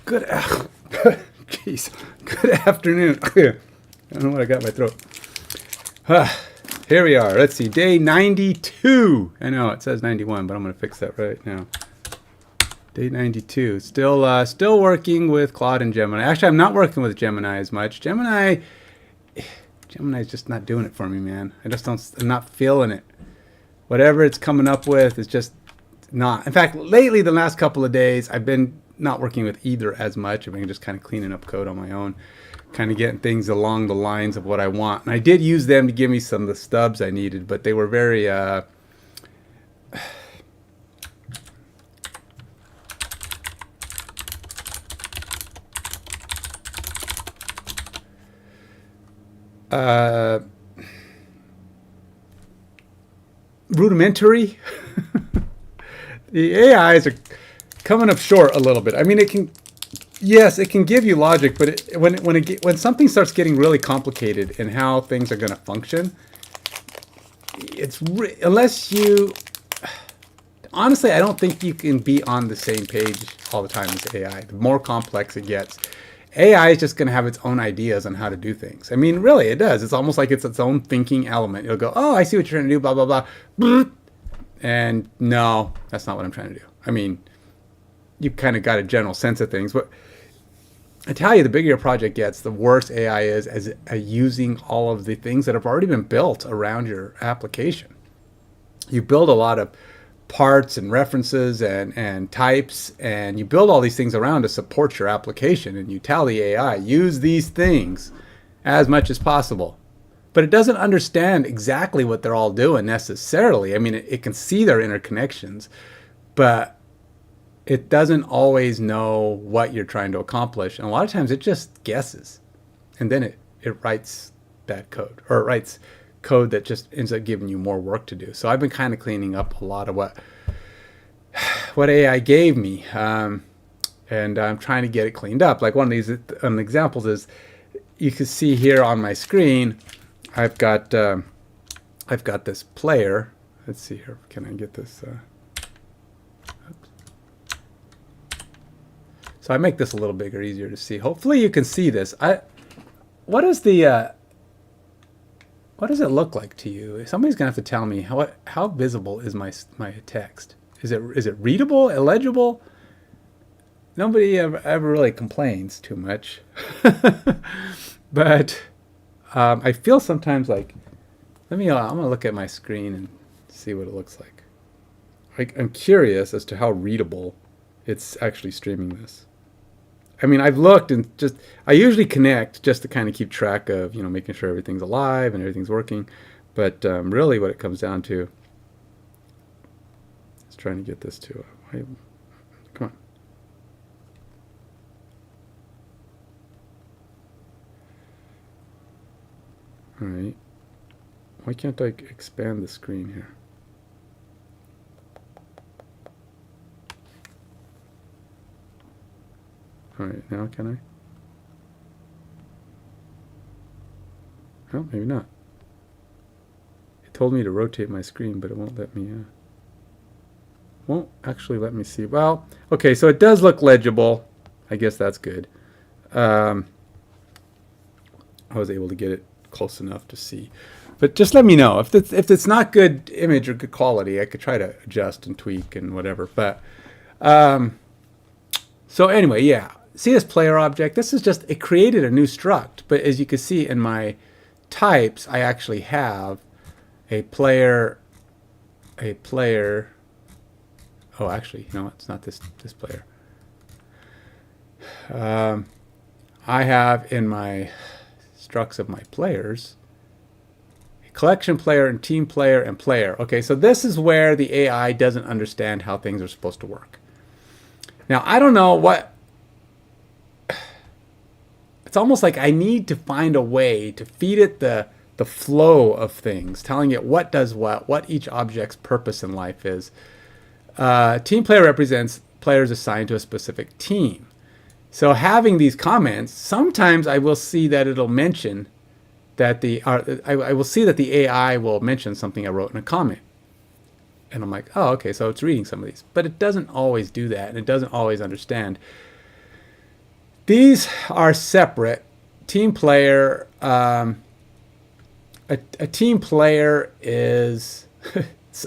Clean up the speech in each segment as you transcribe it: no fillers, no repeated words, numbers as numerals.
Good, jeez, good afternoon. I don't know what I got in my throat. Here we are. Let's see, day 92. I know it says 91, but I'm going to fix that right now. Day 92. Still working with Claude and Gemini. Actually, I'm not working with Gemini as much. Gemini's just not doing it for me, man. I'm not feeling it. Whatever it's coming up with is just not. In fact, lately, the last couple of days, I've been not working with either as much. I've been just kind of cleaning up code on my own, kind of getting things along the lines of what I want. And I did use them to give me some of the stubs I needed, but they were very rudimentary. The AIs are coming up short a little bit. I mean, it can give you logic, but when something starts getting really complicated in how things are going to function, unless you honestly, I don't think you can be on the same page all the time as AI. The more complex it gets, AI is just going to have its own ideas on how to do things. I mean, really, it does. It's almost like it's its own thinking element. It'll go, oh, I see what you're trying to do, blah, blah, blah. And no, that's not what I'm trying to do. I mean, you kind of got a general sense of things, but I tell you, the bigger your project gets, the worse AI is as using all of the things that have already been built around your application. You build a lot of parts and references and types, and you build all these things around to support your application, and you tell the AI, use these things as much as possible. But it doesn't understand exactly what they're all doing necessarily. I mean, it can see their interconnections, but it doesn't always know what you're trying to accomplish. And a lot of times it just guesses. And then it writes bad code, or it writes code that just ends up giving you more work to do. So I've been kind of cleaning up a lot of what AI gave me. And I'm trying to get it cleaned up. Like one of these examples is, you can see here on my screen, I've got this player. Let's see here. Can I get this? So I make this a little bigger, easier to see. Hopefully you can see this. What does it look like to you? Somebody's gonna have to tell me how visible is my text. Is it readable, illegible? Nobody ever really complains too much, but I feel sometimes like, I'm gonna look at my screen and see what it looks like. I'm curious as to how readable it's actually streaming this. I mean, I've looked and I usually connect just to kind of keep track of, making sure everything's alive and everything's working. But really what it comes down to is trying to get this to, come on. All right. Why can't I expand the screen here? All right, now can I? Oh, maybe not. It told me to rotate my screen, but it won't let me, won't actually let me see. Well, okay, so it does look legible. I guess that's good. I was able to get it close enough to see. But just let me know. If it's not good image or good quality, I could try to adjust and tweak and whatever. But, so anyway, yeah. See this player object? This is just, it created a new struct. But as you can see in my types, I actually have a player. Oh, actually, no, it's not this player. I have in my structs of my players, a collection player and team player and player. Okay, so this is where the AI doesn't understand how things are supposed to work. Now, I don't know what, it's almost like I need to find a way to feed it the flow of things, telling it what does what each object's purpose in life is. Team player represents players assigned to a specific team. So having these comments, sometimes I will see that it'll mention that I will see that the AI will mention something I wrote in a comment. And I'm like, oh, okay, so it's reading some of these. But it doesn't always do that, and it doesn't always understand. These are separate. Team player, a team player is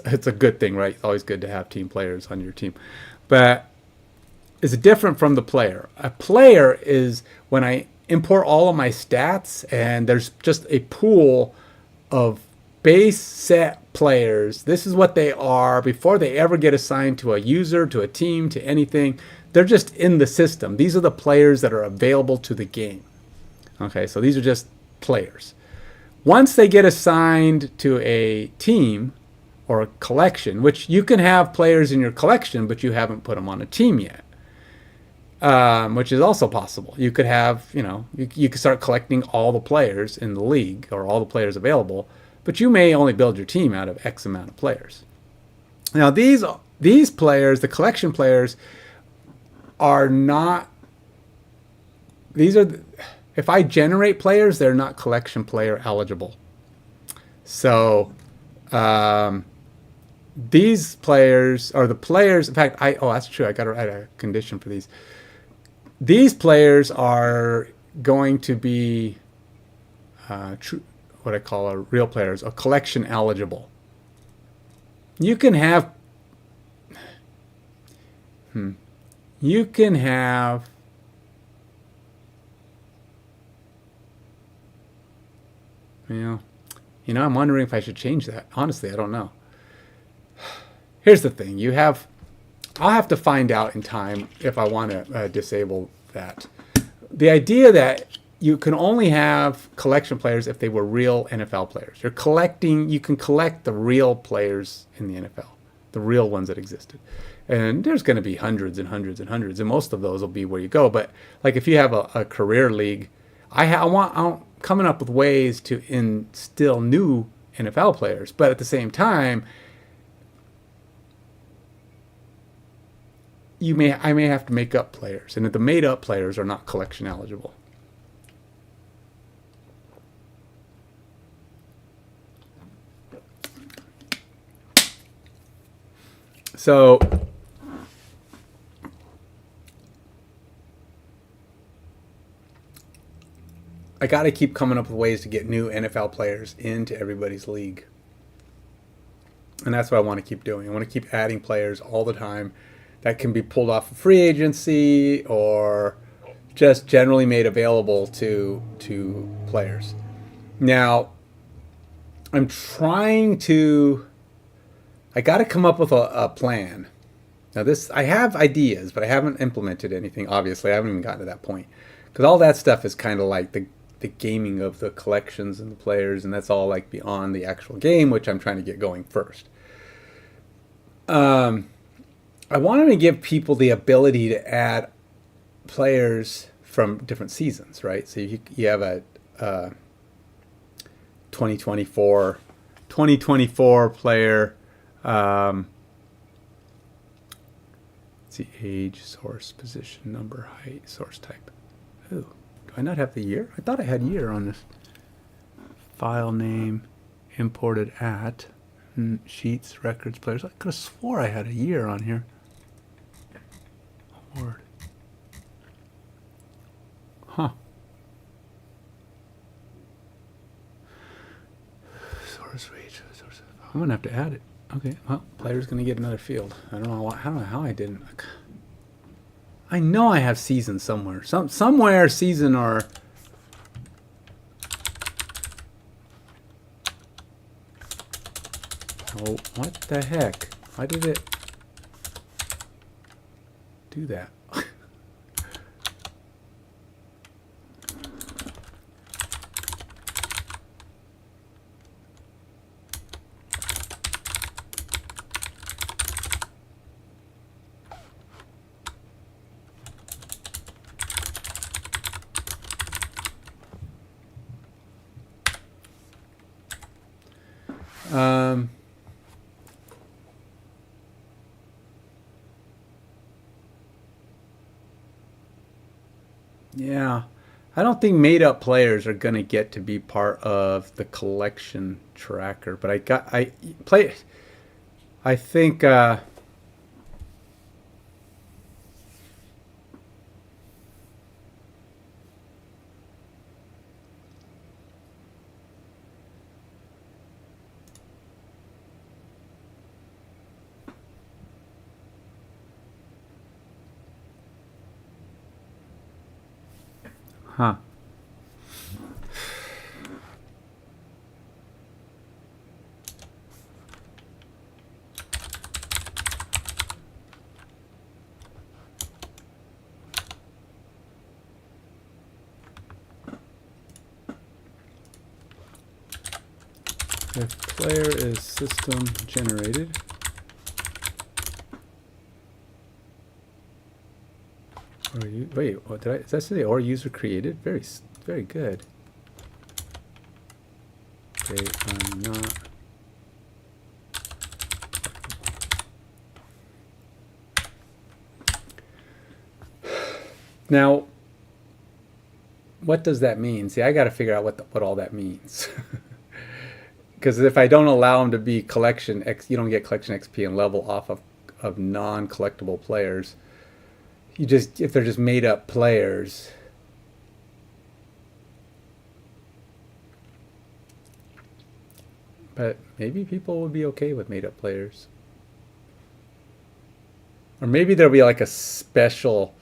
it's a good thing, right? It's always good to have team players on your team, but it's different from the player. A player is when I import all of my stats and there's just a pool of base set players. This is what they are before they ever get assigned to a user, to a team, to anything. They're just in the system. These are the players that are available to the game. Okay, so these are just players. Once they get assigned to a team or a collection, which you can have players in your collection, but you haven't put them on a team yet, which is also possible. You could have, you could start collecting all the players in the league or all the players available, but you may only build your team out of X amount of players. Now, these players, the collection players, are not, if I generate players, they're not collection player eligible. So these players are the players. In fact, that's true. I got to write a condition for these. These players are going to be what I call a real players, a collection eligible. You can have I'm wondering if I should change that. Honestly, I don't know. Here's the thing. I'll have to find out in time if I want to disable that. The idea that you can only have collection players if they were real NFL players. You can collect the real players in the NFL, the real ones that existed. And there's going to be hundreds and hundreds and hundreds, and most of those will be where you go. But like if you have a career league, I'm coming up with ways to instill new NFL players, but at the same time, I may have to make up players, and the made up players are not collection eligible. So I got to keep coming up with ways to get new NFL players into everybody's league. And that's what I want to keep doing. I want to keep adding players all the time that can be pulled off of free agency or just generally made available to players. Now, I got to come up with a plan. Now I have ideas, but I haven't implemented anything. Obviously, I haven't even gotten to that point. Because all that stuff is kind of like the gaming of the collections and the players, and that's all like beyond the actual game, which I'm trying to get going first. I wanted to give people the ability to add players from different seasons, right? So you have a 2024 player. Let's see, age, source, position, number, height, source type. Ooh, do I not have the year? I thought I had year on this. File name, imported at, sheets, records, players. I could have swore I had a year on here. Award. Huh. Source reach. I'm going to have to add it. Okay, well, player's going to get another field. I don't know how I didn't. I know I have season somewhere. Somewhere season or... Oh, what the heck? Why did it do that? Yeah, I don't think made-up players are gonna get to be part of the collection tracker. But I think Huh. If player is system generated, or you wait, what did I? Does that say or user created? Very good. They are not. Now, what does that mean? See, I got to figure out what all that means. Because if I don't allow them to be collection X, you don't get collection XP and level off of non-collectible players. You just, if they're just made up players. But maybe people would be okay with made up players. Or maybe there'll be like a special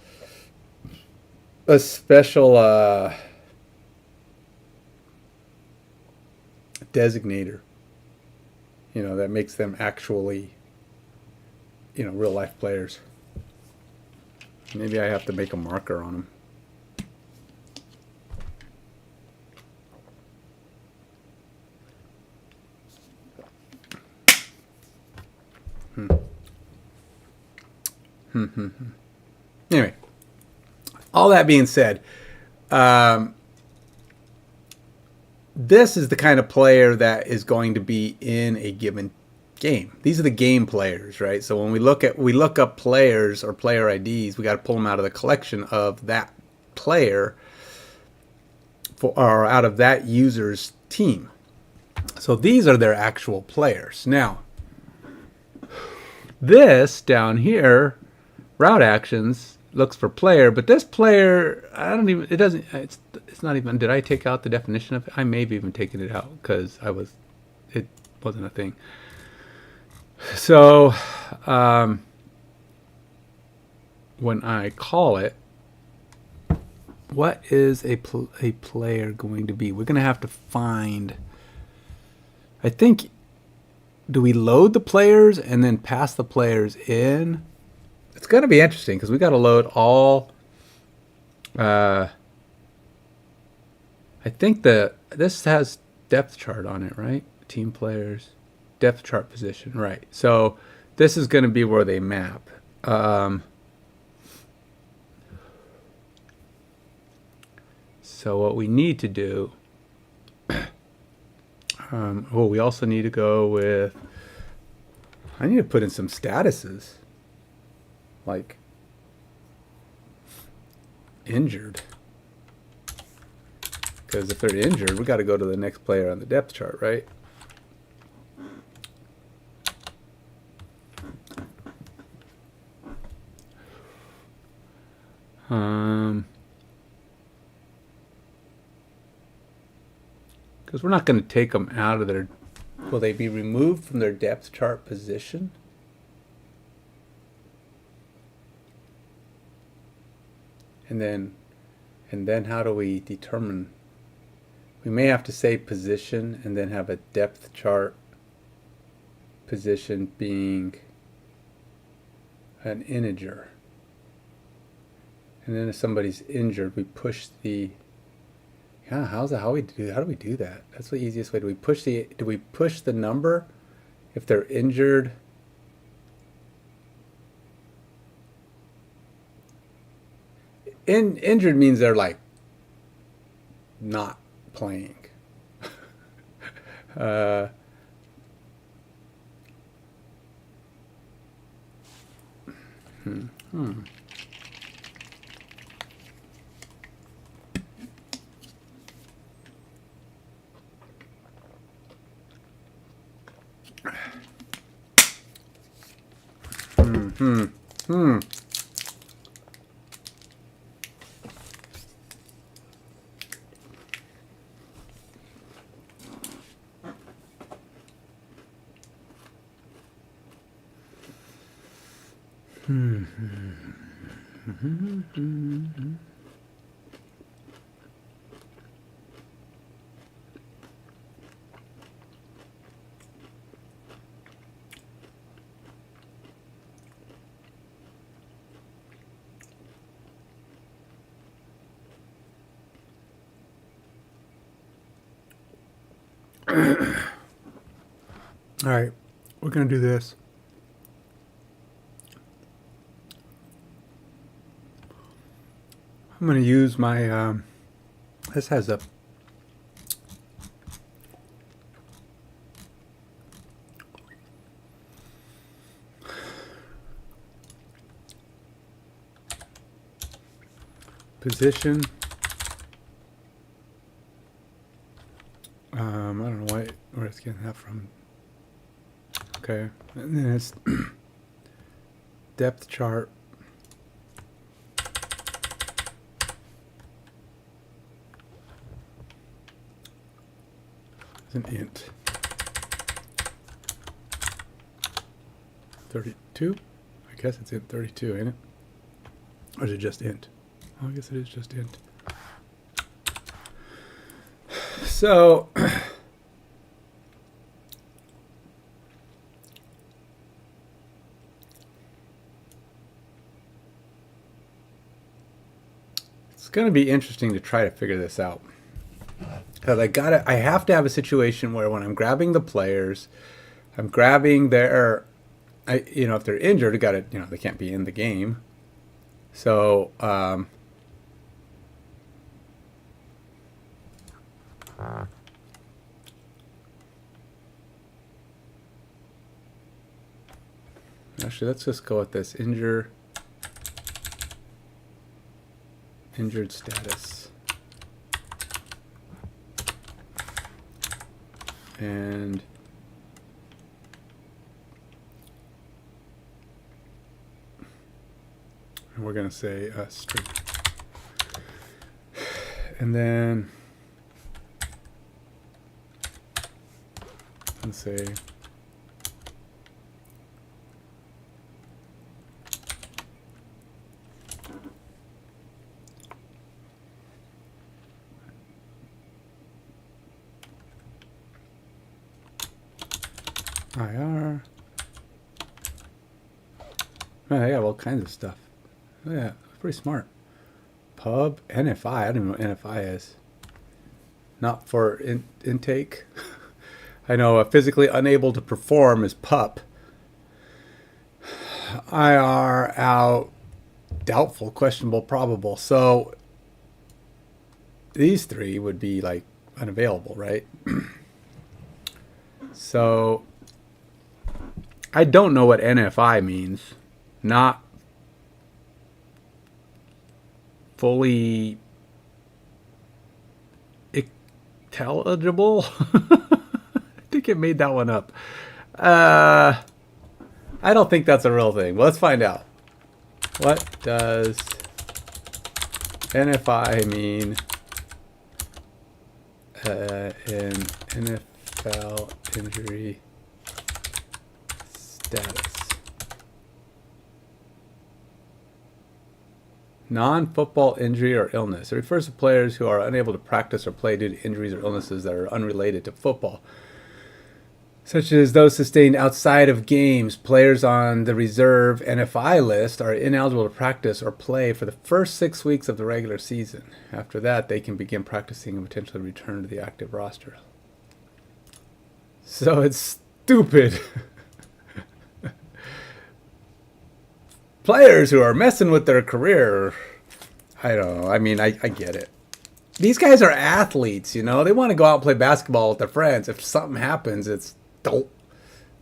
designator, you know, that makes them actually, you know, real life players. Maybe I have to make a marker on them. Anyway, all that being said, this is the kind of player that is going to be in a given game. These are the game players, right? So when we look up players or player IDs, we got to pull them out of the collection of that player or out of that user's team. So these are their actual players. Now, this down here, route actions, looks for player, but this player, it's not even, did I take out the definition of it? I may have even taken it out because it wasn't a thing. So, when I call it, what is a player going to be? We're going to have to find, I think, do we load the players and then pass the players in? It's going to be interesting because we got to load all. I think this has depth chart on it, right? Team players, depth chart position, right? So this is going to be where they map. So what we need to do. We also need to go with. I need to put in some statuses. Like injured, because if they're injured, we got to go to the next player on the depth chart, right? Because we're not going to take them out of their. Will they be removed from their depth chart position? And then how do we determine? We may have to say position and then have a depth chart position being an integer. And then if somebody's injured, we push the. Yeah, how do we do that? That's the easiest way. Do we push the number if they're injured? Injured means they're like not playing. All right, we're gonna do this. I'm gonna use my. This has a position. I don't know where it's getting that from. Okay, and then it's depth chart. It's an int. 32? I guess it's int 32, ain't it? Or is it just int? Oh, I guess it is just int. So it's going to be interesting to try to figure this out. Because I have to have a situation where when I'm grabbing the players, I'm grabbing their, if they're injured, they can't be in the game. So, actually, let's just go with this injured status. And we're going to say string. And then let's say IR. Man, I got all kinds of stuff. Oh, yeah, pretty smart. Pub, NFI. I don't even know what NFI is. Not for intake. I know physically unable to perform is pup. IR, out, doubtful, questionable, probable. So these three would be like unavailable, right? So I don't know what NFI means. Not fully intelligible. I think it made that one up. I don't think that's a real thing. Well, let's find out. What does NFI mean in NFL injury status? Non-football injury or illness. It refers to players who are unable to practice or play due to injuries or illnesses that are unrelated to football, such as those sustained outside of games. Players on the reserve NFI list are ineligible to practice or play for the first 6 weeks of the regular season. After that, they can begin practicing and potentially return to the active roster. So it's stupid. Players who are messing with their career, I don't know. I mean, I get it. These guys are athletes, They want to go out and play basketball with their friends. If something happens, it's dope.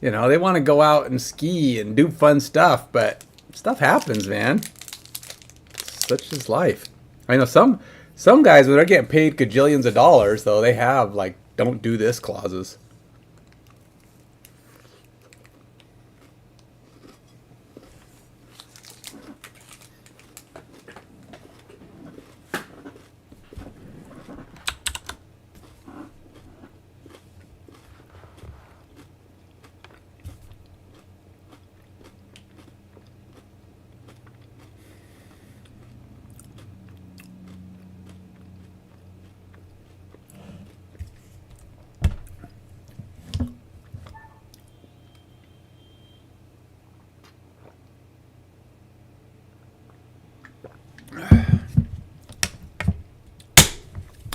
They want to go out and ski and do fun stuff, but stuff happens, man. Such is life. I know some guys, when they're getting paid gajillions of dollars, though, they have, like, don't do this clauses.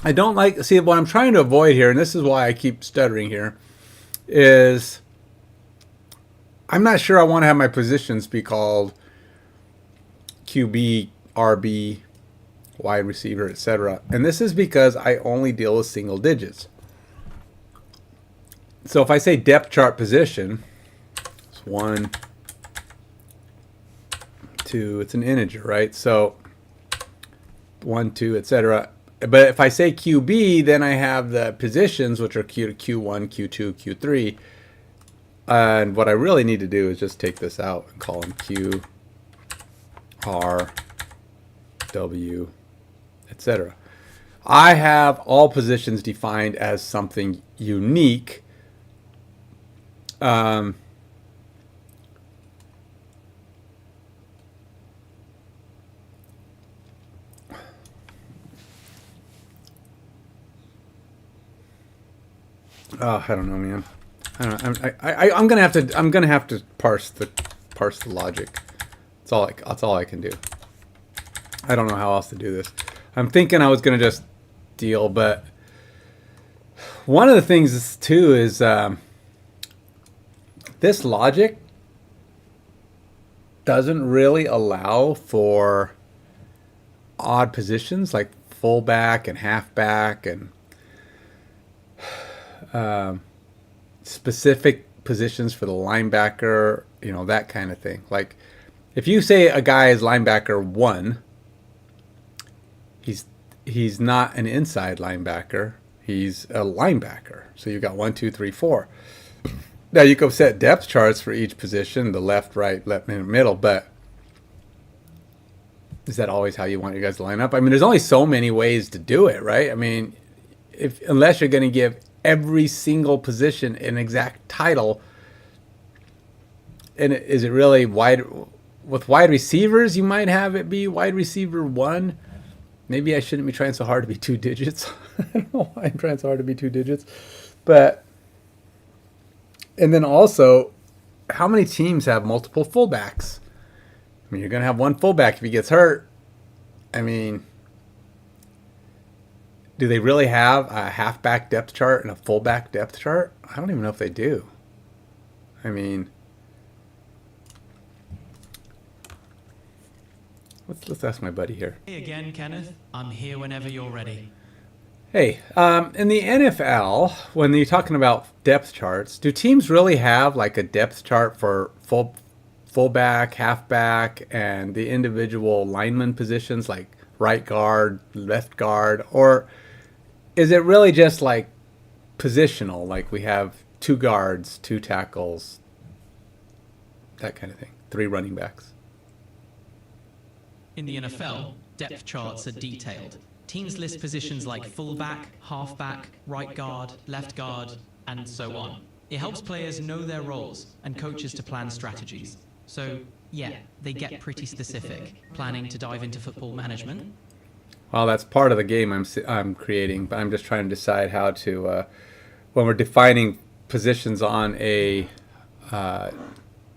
I don't like, see, what I'm trying to avoid here, and this is why I keep stuttering here, is I'm not sure I want to have my positions be called QB, RB, wide receiver, etc. And this is because I only deal with single digits. So if I say depth chart position, it's 1, 2, it's an integer, right? So 1, 2, etc. But if I say QB, then I have the positions, which are Q1, Q2, Q3. And what I really need to do is just take this out and call them Q, R, W, etc. I have all positions defined as something unique. Oh, I don't know, man. I don't know. I'm gonna have to parse the logic. That's all I can do. I don't know how else to do this. I'm thinking I was gonna just deal, but one of the things too is this logic doesn't really allow for odd positions like fullback and halfback and specific positions for the linebacker, you know, that kind of thing. Like if you say a guy is linebacker 1, he's not an inside linebacker, he's a linebacker. So you've got 1, 2, 3, 4. Now you can set depth charts for each position, the left, right, left, middle, but is that always how you want your guys to line up? I mean, there's only so many ways to do it, right? I mean, unless you're going to give every single position an exact title, and is it really wide? With wide receivers, you might have it be wide receiver 1. Maybe I shouldn't be trying so hard to be 2 digits. I don't know why I'm trying so hard to be 2 digits, but. And then also, how many teams have multiple fullbacks? I mean, you're going to have one fullback if he gets hurt. I mean, do they really have a halfback depth chart and a fullback depth chart? I don't even know if they do. I mean, let's ask my buddy here. Hey again, Kenneth. I'm here whenever you're ready. Hey, in the NFL, when you're talking about depth charts, do teams really have like a depth chart for fullback, halfback, and the individual lineman positions like right guard, left guard, or is it really just like positional, like we have 2 guards, 2 tackles, that kind of thing, 3 running backs? In the NFL, depth charts are detailed. Teams list positions like fullback, halfback, right guard, left guard, and so on. It helps players know their roles and coaches to plan strategies. So, yeah, they get pretty specific. Planning to dive into football management? Well, that's part of the game I'm creating, but I'm just trying to decide how to, when we're defining positions on a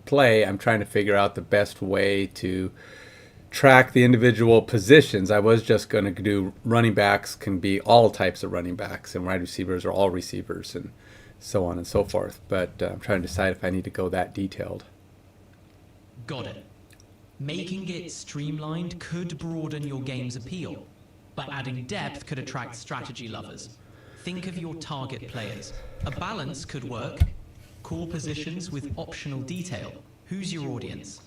play, I'm trying to figure out the best way to track the individual positions. I was just going to do running backs can be all types of running backs, and wide receivers are all receivers, and so on and so forth. But I'm trying to decide if I need to go that detailed. Got it. Making it streamlined could broaden your game's appeal, but adding depth could attract strategy lovers. Think of your target players. A balance could work. Core positions with optional detail. Who's your audience?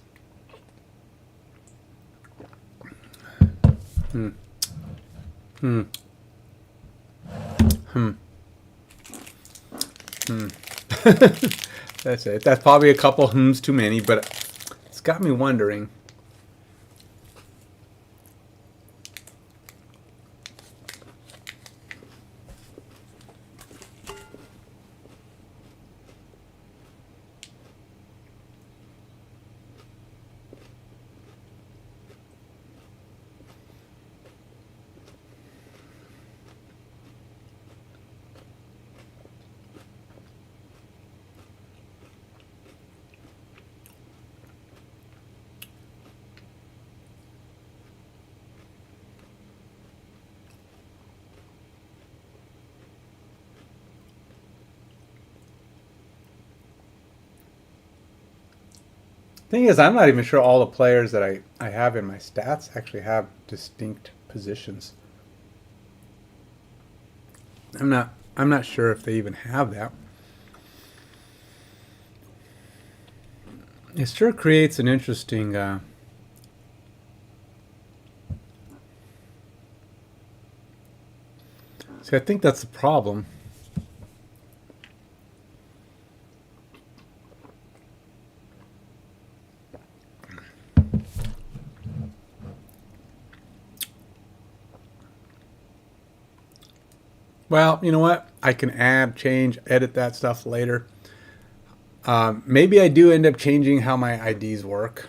That's it. That's probably a couple hms too many, but it's got me wondering. Thing is, I'm not even sure all the players that I have in my stats actually have distinct positions. I'm not sure if they even have that. It sure creates an interesting see, I think that's the problem. Well, you know what? I can add, change, edit that stuff later. Maybe I do end up changing how my IDs work.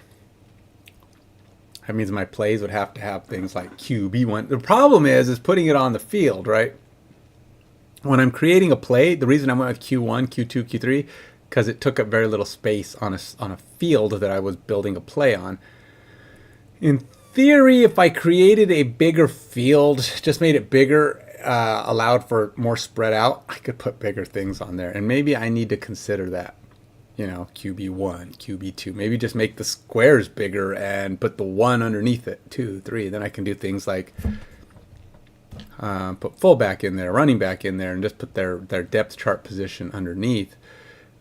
That means my plays would have to have things like QB1. The problem is putting it on the field, right? When I'm creating a play, the reason I went with Q1, Q2, Q3, because it took up very little space on a field that I was building a play on. In theory, if I created a bigger field, just made it bigger, allowed for more spread out, I could put bigger things on there. And maybe I need to consider that. You know, QB1, QB2. Maybe just make the squares bigger and put the 1 underneath it. 2, 3. Then I can do things like put fullback in there, running back in there, and just put their depth chart position underneath.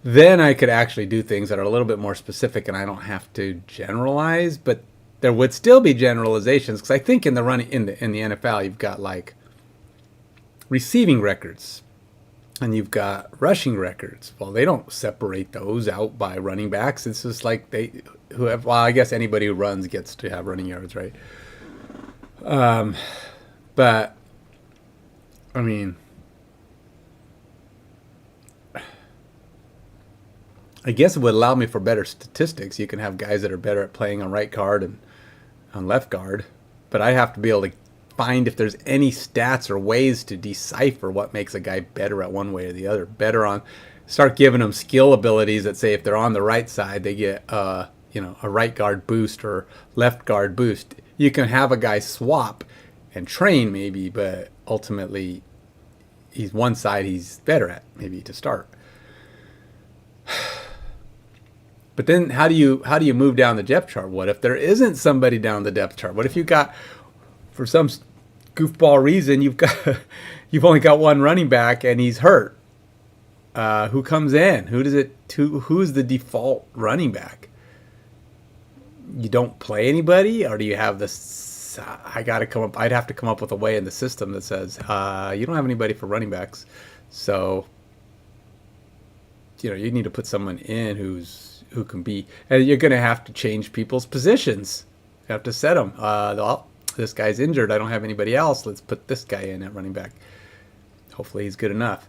Then I could actually do things that are a little bit more specific, and I don't have to generalize. But there would still be generalizations, because I think in the NFL you've got like receiving records and you've got rushing records. Well, they don't separate those out by running backs. It's just like well, I guess anybody who runs gets to have running yards, right? But I mean, I guess it would allow me for better statistics. You can have guys that are better at playing on right guard and on left guard, but I have to be able to find if there's any stats or ways to decipher what makes a guy better at one way or the other. Start giving them skill abilities that say if they're on the right side, they get a right guard boost or left guard boost. You can have a guy swap and train maybe, but ultimately he's one side he's better at maybe to start. But then how do you move down the depth chart? What if there isn't somebody down the depth chart? What if you've got, for some goofball reason, you've only got one running back and he's hurt? Who comes in? Who's the default running back? You don't play anybody, or do you have this? I'd have to come up with a way in the system that says you don't have anybody for running backs, so you need to put someone in who can be, and you're going to have to change people's positions. You have to set them. This guy's injured. I don't have anybody else. Let's put this guy in at running back. Hopefully he's good enough.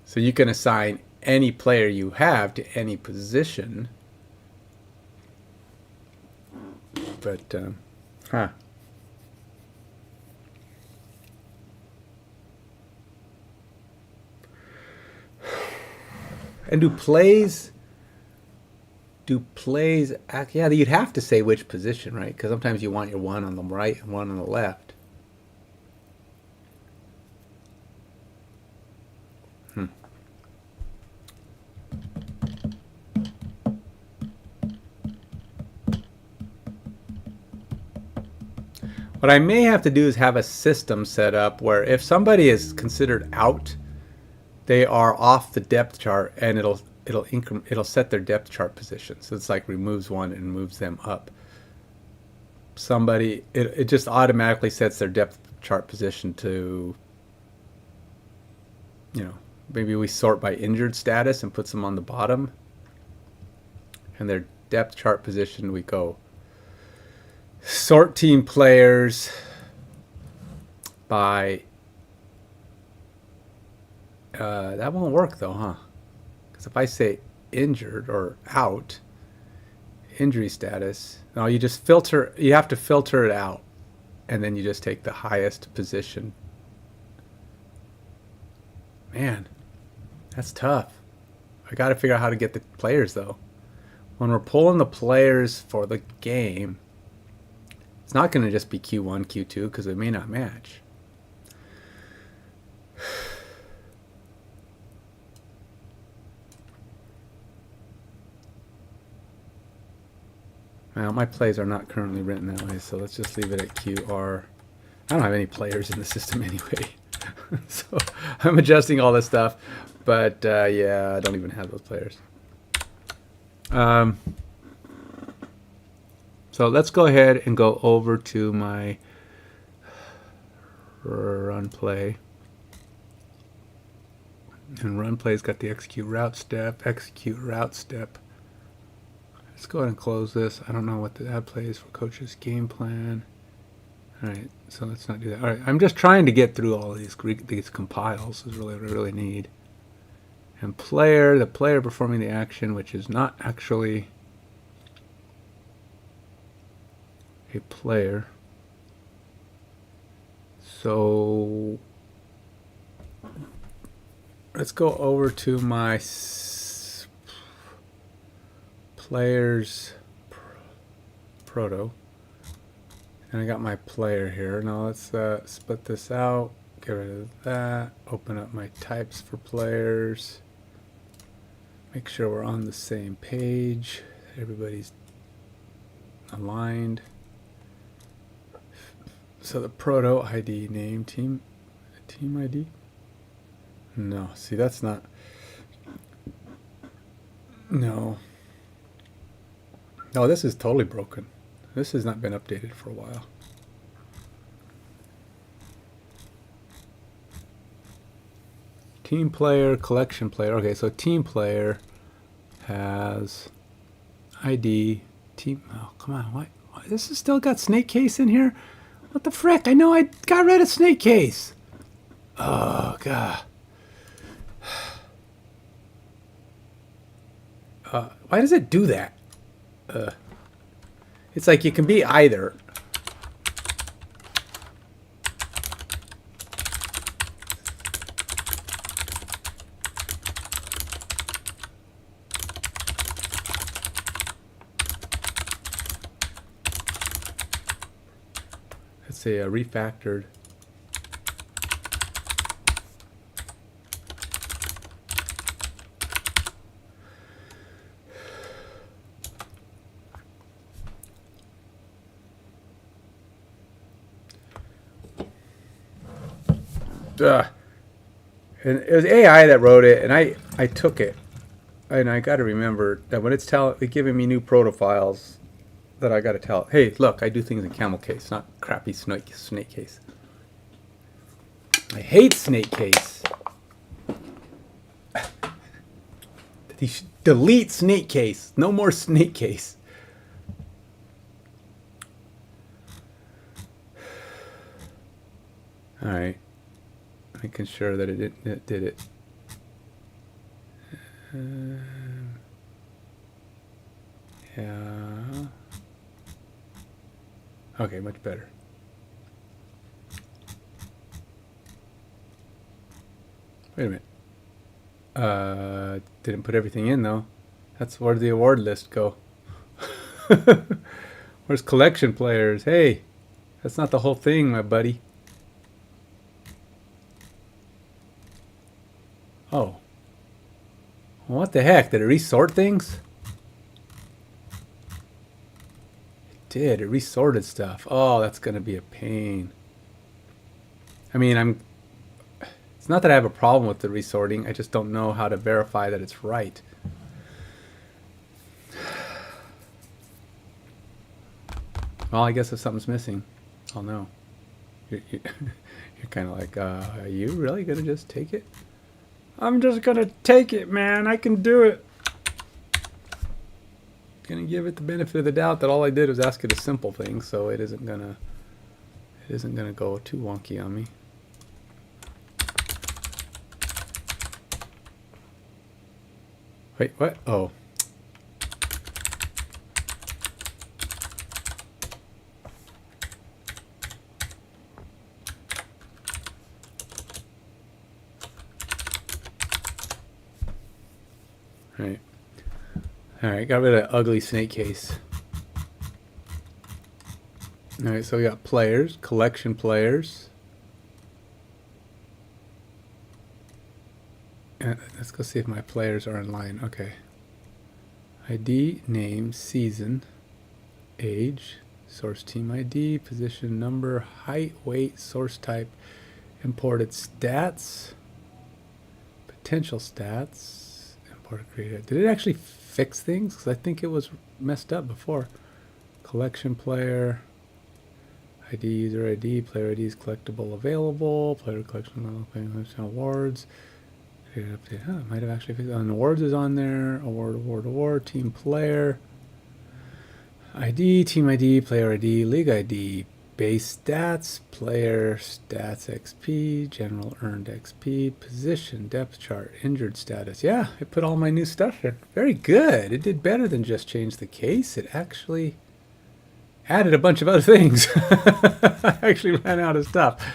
So you can assign any player you have to any position. But, And do plays act? Yeah, you'd have to say which position, right? Because sometimes you want your one on the right and one on the left. What I may have to do is have a system set up where if somebody is considered out, they are off the depth chart, and it'll set their depth chart position. So it's like removes one and moves them up. It just automatically sets their depth chart position to, maybe we sort by injured status and puts them on the bottom. And their depth chart position, we go sort team players by that won't work though, huh? Because if I say injured or out, injury status, no, you have to filter it out, and then you just take the highest position. Man, that's tough. I got to figure out how to get the players though. When we're pulling the players for the game, it's not going to just be Q1, Q2, because they may not match. Now, my plays are not currently written that way, so let's just leave it at QR. I don't have any players in the system anyway. So I'm adjusting all this stuff, but yeah, I don't even have those players. So let's go ahead and go over to my run play. And run play's got the execute route step, Let's go ahead and close this. I don't know what the ad play is for coach's game plan. All right, so let's not do that. All right, I'm just trying to get through all of these compiles is really what I really need. And player, the player performing the action, which is not actually a player. So let's go over to my players proto. And I got my player here. Now let's split this out, get rid of that, open up my types for players, make sure we're on the same page, everybody's aligned. So the proto ID name, team ID? No, see that's not, no. No, this is totally broken. This has not been updated for a while. Team player, collection player. Okay, so team player has ID. Team. Oh, come on. Why this has still got snake case in here? What the frick? I know I got rid of snake case. Oh, God. Why does it do that? It's like you can be either. Let's say a refactored. And it was AI that wrote it, and I took it, and I got to remember that when it's giving me new protofiles, that I got to tell, hey, look, I do things in camel case, not crappy snake case. I hate snake case. Delete snake case. No more snake case. All right. Making sure that it did it. Yeah. Okay, much better. Wait a minute. Didn't put everything in though. That's where the award list go. Where's collection players? Hey, that's not the whole thing, my buddy. Oh. Well, what the heck? Did it resort things? It did. It resorted stuff. Oh, that's going to be a pain. I mean, it's not that I have a problem with the resorting. I just don't know how to verify that it's right. Well, I guess if something's missing, I'll know. You're kind of like, are you really going to just take it? I'm just going to take it, man. I can do it. Going to give it the benefit of the doubt that all I did was ask it a simple thing, so it isn't going to go too wonky on me. Wait, what? Oh. Right. All right, got rid of that ugly snake case. All right, so we got players, collection players. And let's go see if my players are in line. Okay. ID, name, season. age, source team ID, position number, height, weight, source type, imported stats, potential stats, imported created. Did it actually fix things? Because I think it was messed up before. Collection player, ID, user ID, player ID is collectible available, player collection awards. Update. Huh, might have actually fixed it. And awards is on there. Award, team player. ID, team ID, player ID, league ID, base stats, player stats XP, general earned XP, position, depth chart, injured status. Yeah, it put all my new stuff in. Very good. It did better than just change the case. It actually added a bunch of other things. I actually ran out of stuff.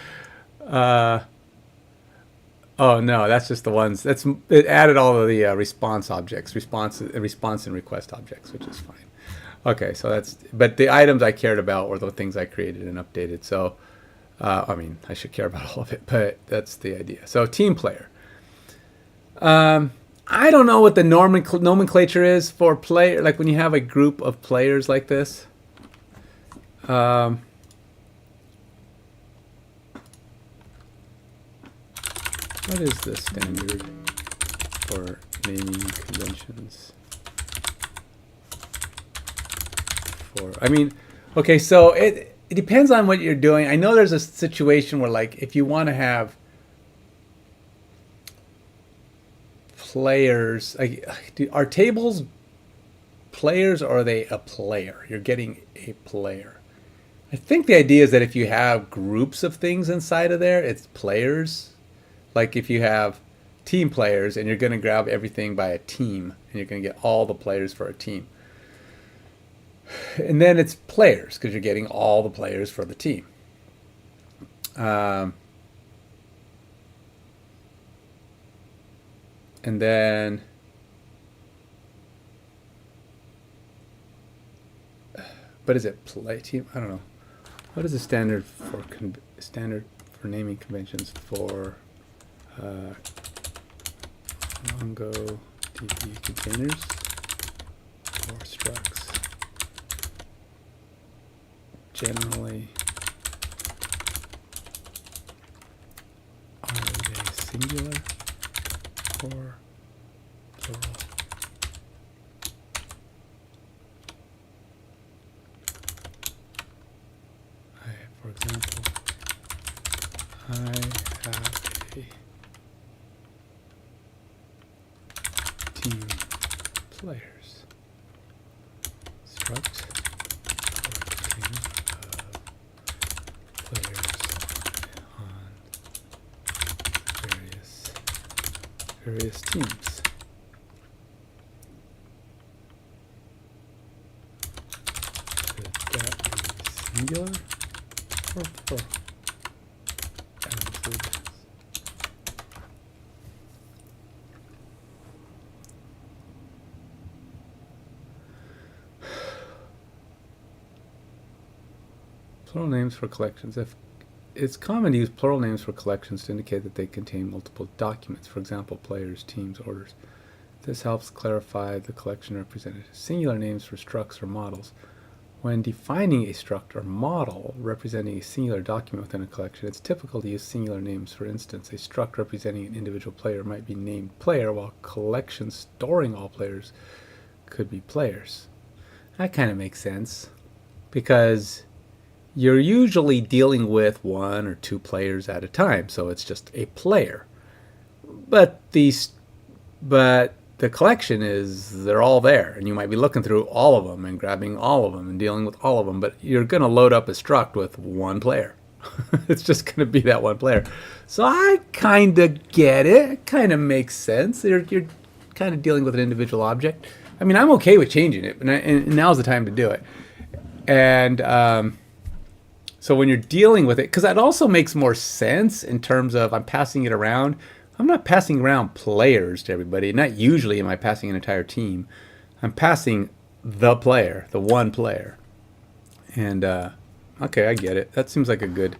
Oh no, that's just the ones. It added all of the response objects, response and request objects, which is fine. Okay, so but the items I cared about were the things I created and updated. So, I mean, I should care about all of it, but that's the idea. So, team player. I don't know what the nomenclature is for player, like when you have a group of players like this. What is the standard for naming conventions? I mean, okay, so it depends on what you're doing. I know there's a situation where, like, if you want to have players, like, are tables players or are they a player? You're getting a player. I think the idea is that if you have groups of things inside of there, it's players. Like if you have team players and you're going to grab everything by a team and you're going to get all the players for a team. And then it's players because you're getting all the players for the team. And then but is it play team? I don't know. What is the standard for naming conventions for Mongo DB containers or structs? Generally, are they singular or plural? For example, I have a team players struct various teams. Should that be singular or plural? Plural names for collections. It's common to use plural names for collections to indicate that they contain multiple documents, for example, players, teams, orders. This helps clarify the collection represented. Singular names for structs or models. When defining a struct or model representing a singular document within a collection, it's typical to use singular names. For instance, a struct representing an individual player might be named player, while collections storing all players could be players. That kind of makes sense, because you're usually dealing with one or two players at a time, so it's just a player. But the collection is, they're all there, and you might be looking through all of them and grabbing all of them and dealing with all of them, but you're going to load up a struct with one player. It's just going to be that one player. So I kind of get it. It kind of makes sense. You're kind of dealing with an individual object. I mean, I'm okay with changing it, and now's the time to do it. And so when you're dealing with it, because that also makes more sense in terms of I'm passing it around. I'm not passing around players to everybody. Not usually am I passing an entire team. I'm passing the player, the one player. And okay, I get it. That seems like a good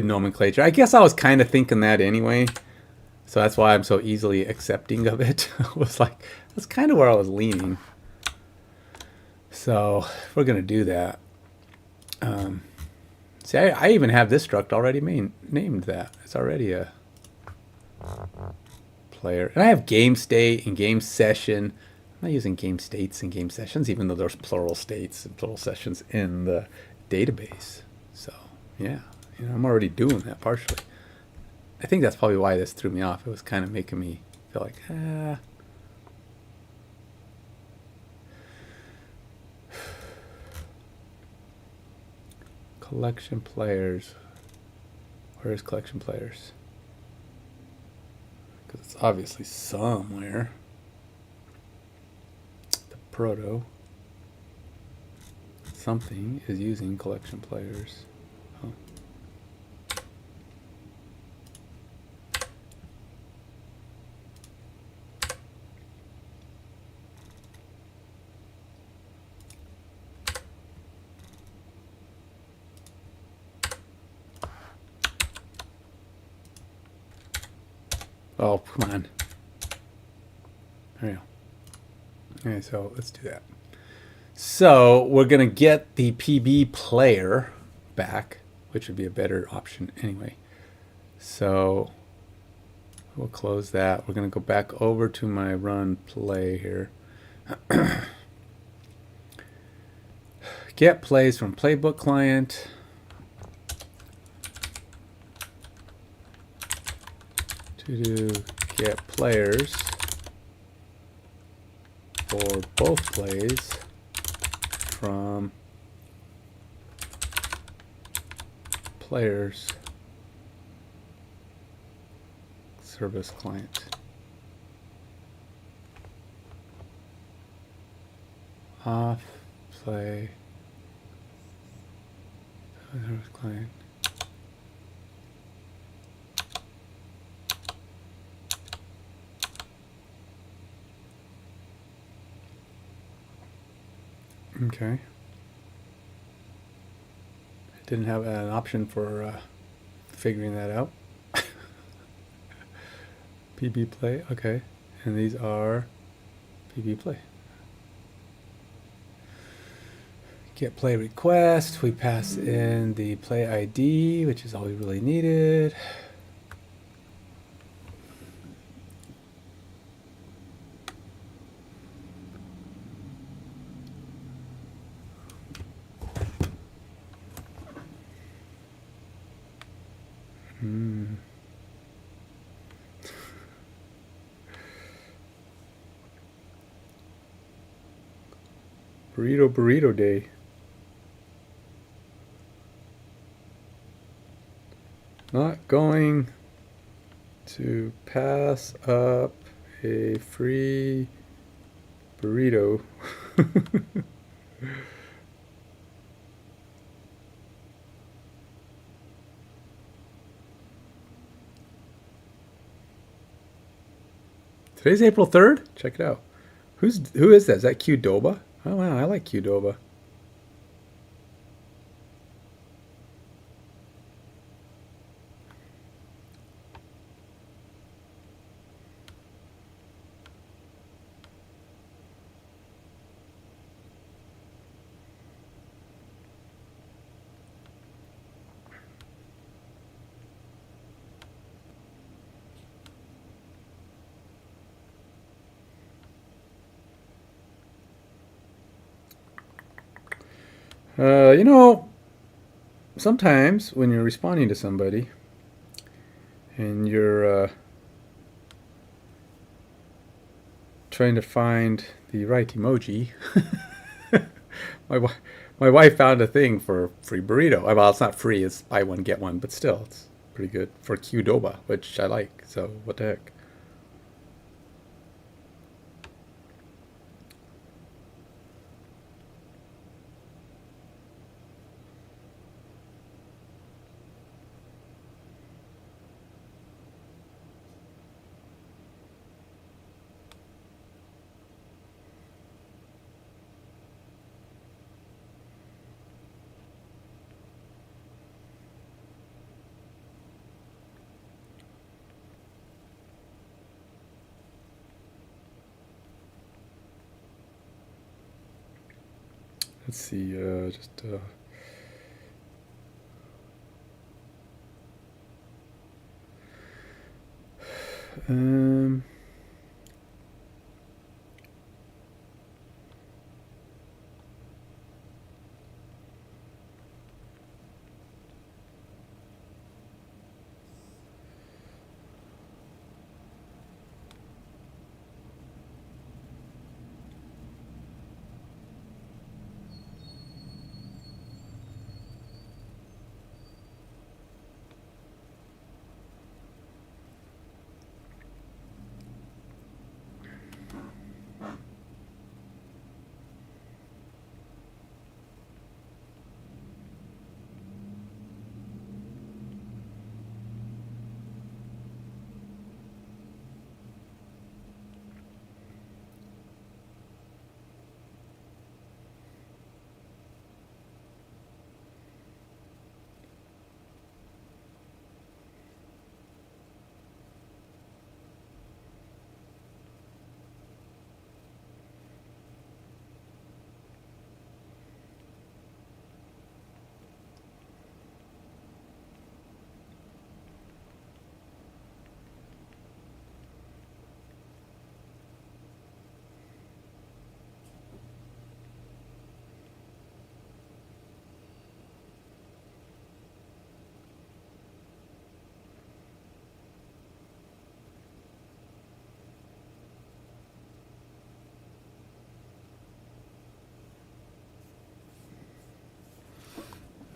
nomenclature. I guess I was kind of thinking that anyway. So that's why I'm so easily accepting of it. I was like, that's kind of where I was leaning. So if we're gonna do that, see, I even have this struct already named that. It's already a player, and I have game state and game session. I'm not using game states and game sessions, even though there's plural states and plural sessions in the database. So yeah, you know, I'm already doing that partially. I think that's probably why this threw me off. It was kind of making me feel like, collection players. Where's collection players? Because it's obviously somewhere. The proto. Something is using collection players. Oh. Oh, come on. There you go. Okay, so let's do that. So we're going to get the PB player back, which would be a better option anyway. So we'll close that. We're going to go back over to my run play here. Get plays from playbook client. To do get players for both plays from players service client. Off play service client. Okay. Didn't have an option for figuring that out. PB play, okay. And these are PB play. Get play request. We pass in the play ID, which is all we really needed. Burrito day. Not going to pass up a free burrito. Today's April 3rd? Check it out. Who is that? Is that Qdoba? Oh wow, I like Qdoba. You know, sometimes when you're responding to somebody and you're trying to find the right emoji, my wife found a thing for free burrito. Well, it's not free; it's buy one get one, but still, it's pretty good for Qdoba, which I like. So what the heck? Let's see, just um,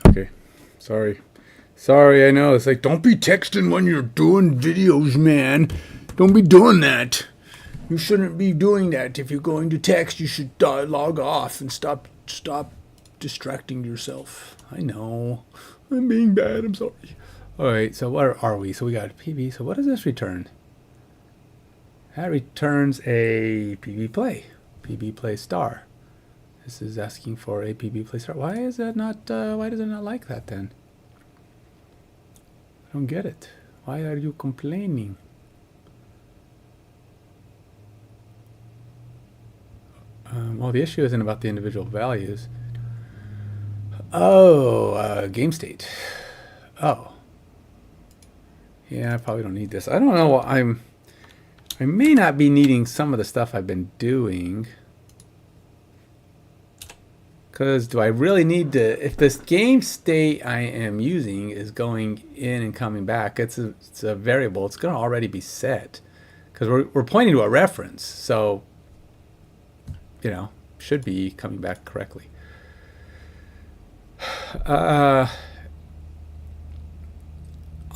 okay. Sorry, I know. It's like, don't be texting when you're doing videos, man. Don't be doing that. You shouldn't be doing that. If you're going to text, you should log off and stop distracting yourself. I know. I'm being bad. I'm sorry. All right, so where are we? So we got PB. So what does this return? That returns a PB play. PB play star. This is asking for a PB play star. Why is that not? Why does it not like that then? I don't get it. Why are you complaining? Well, the issue isn't about the individual values. Oh, game state. Oh. Yeah, I probably don't need this. I don't know. I may not be needing some of the stuff I've been doing. Because do I really need to, if this game state I am using is going in and coming back, it's a variable, it's going to already be set. Because we're pointing to a reference, so, you know, should be coming back correctly.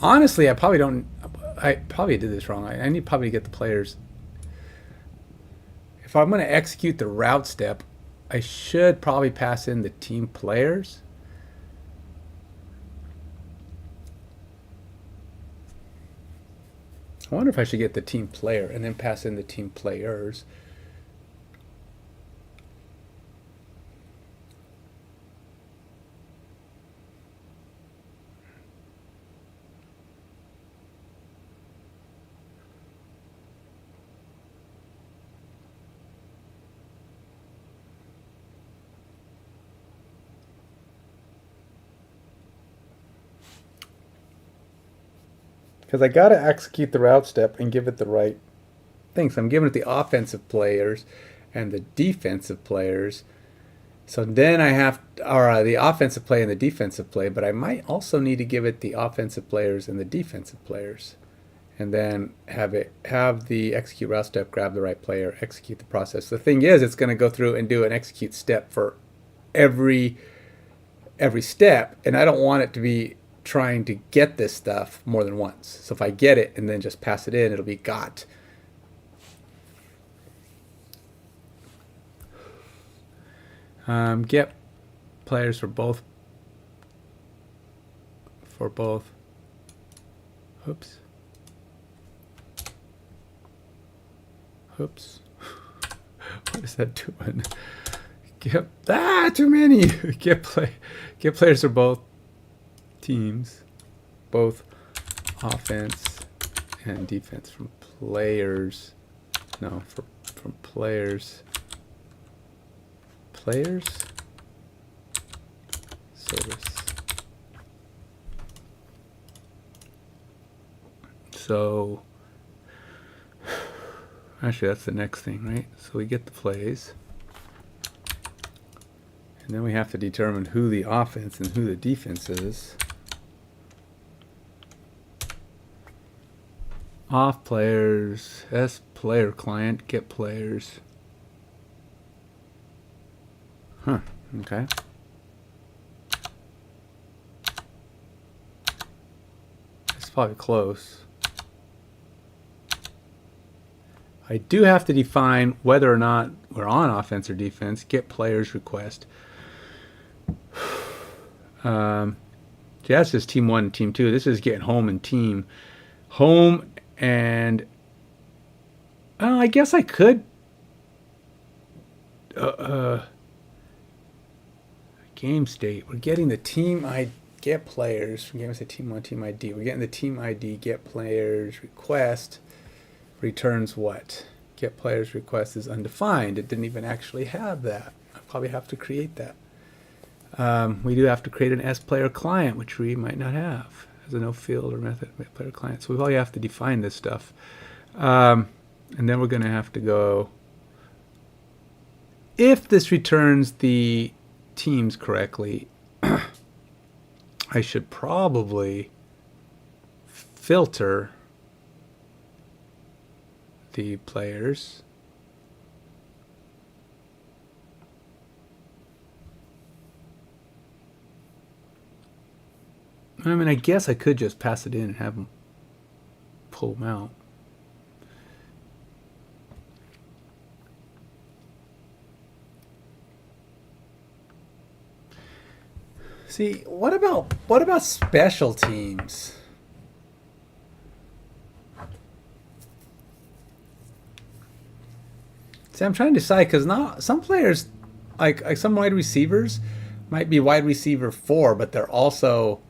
Honestly, I probably did this wrong. I need probably to get the players. If I'm going to execute the route step, I should probably pass in the team players. I wonder if I should get the team player and then pass in the team players. Because I got to execute the route step and give it the right thing. So I'm giving it the offensive players and the defensive players. So then I have, or the offensive play and the defensive play, but I might also need to give it the offensive players and the defensive players. And then have the execute route step, grab the right player, execute the process. The thing is, it's going to go through and do an execute step for every step, and I don't want it to be trying to get this stuff more than once. So if I get it and then just pass it in, it'll be got. Get players for both. Oops. What is that doing? Too many. Get players for both teams, both offense and defense from players. No, from players. service. So actually that's the next thing, right? So we get the plays. And then we have to determine who the offense and who the defense is. Off players, S player client, get players. Huh, okay. It's probably close. I do have to define whether or not we're on offense or defense. Get players request. Yeah, that's just team 1 and team 2. This is getting home and team. Home and I guess I could game state. We're getting the team I get players. We're getting the team 1 team ID. We're getting the team ID get players request returns what? Get players request is undefined. It didn't even actually have that. I probably have to create that. We do have to create an S player client, which we might not have. As a no field or method player client. So we probably have to define this stuff. And then we're going to have to go, if this returns the teams correctly, I should probably filter the players. I mean, I guess I could just pass it in and have them pull them out. See, what about special teams? See, I'm trying to decide because now some players, like some wide receivers, might be wide receiver 4, but they're also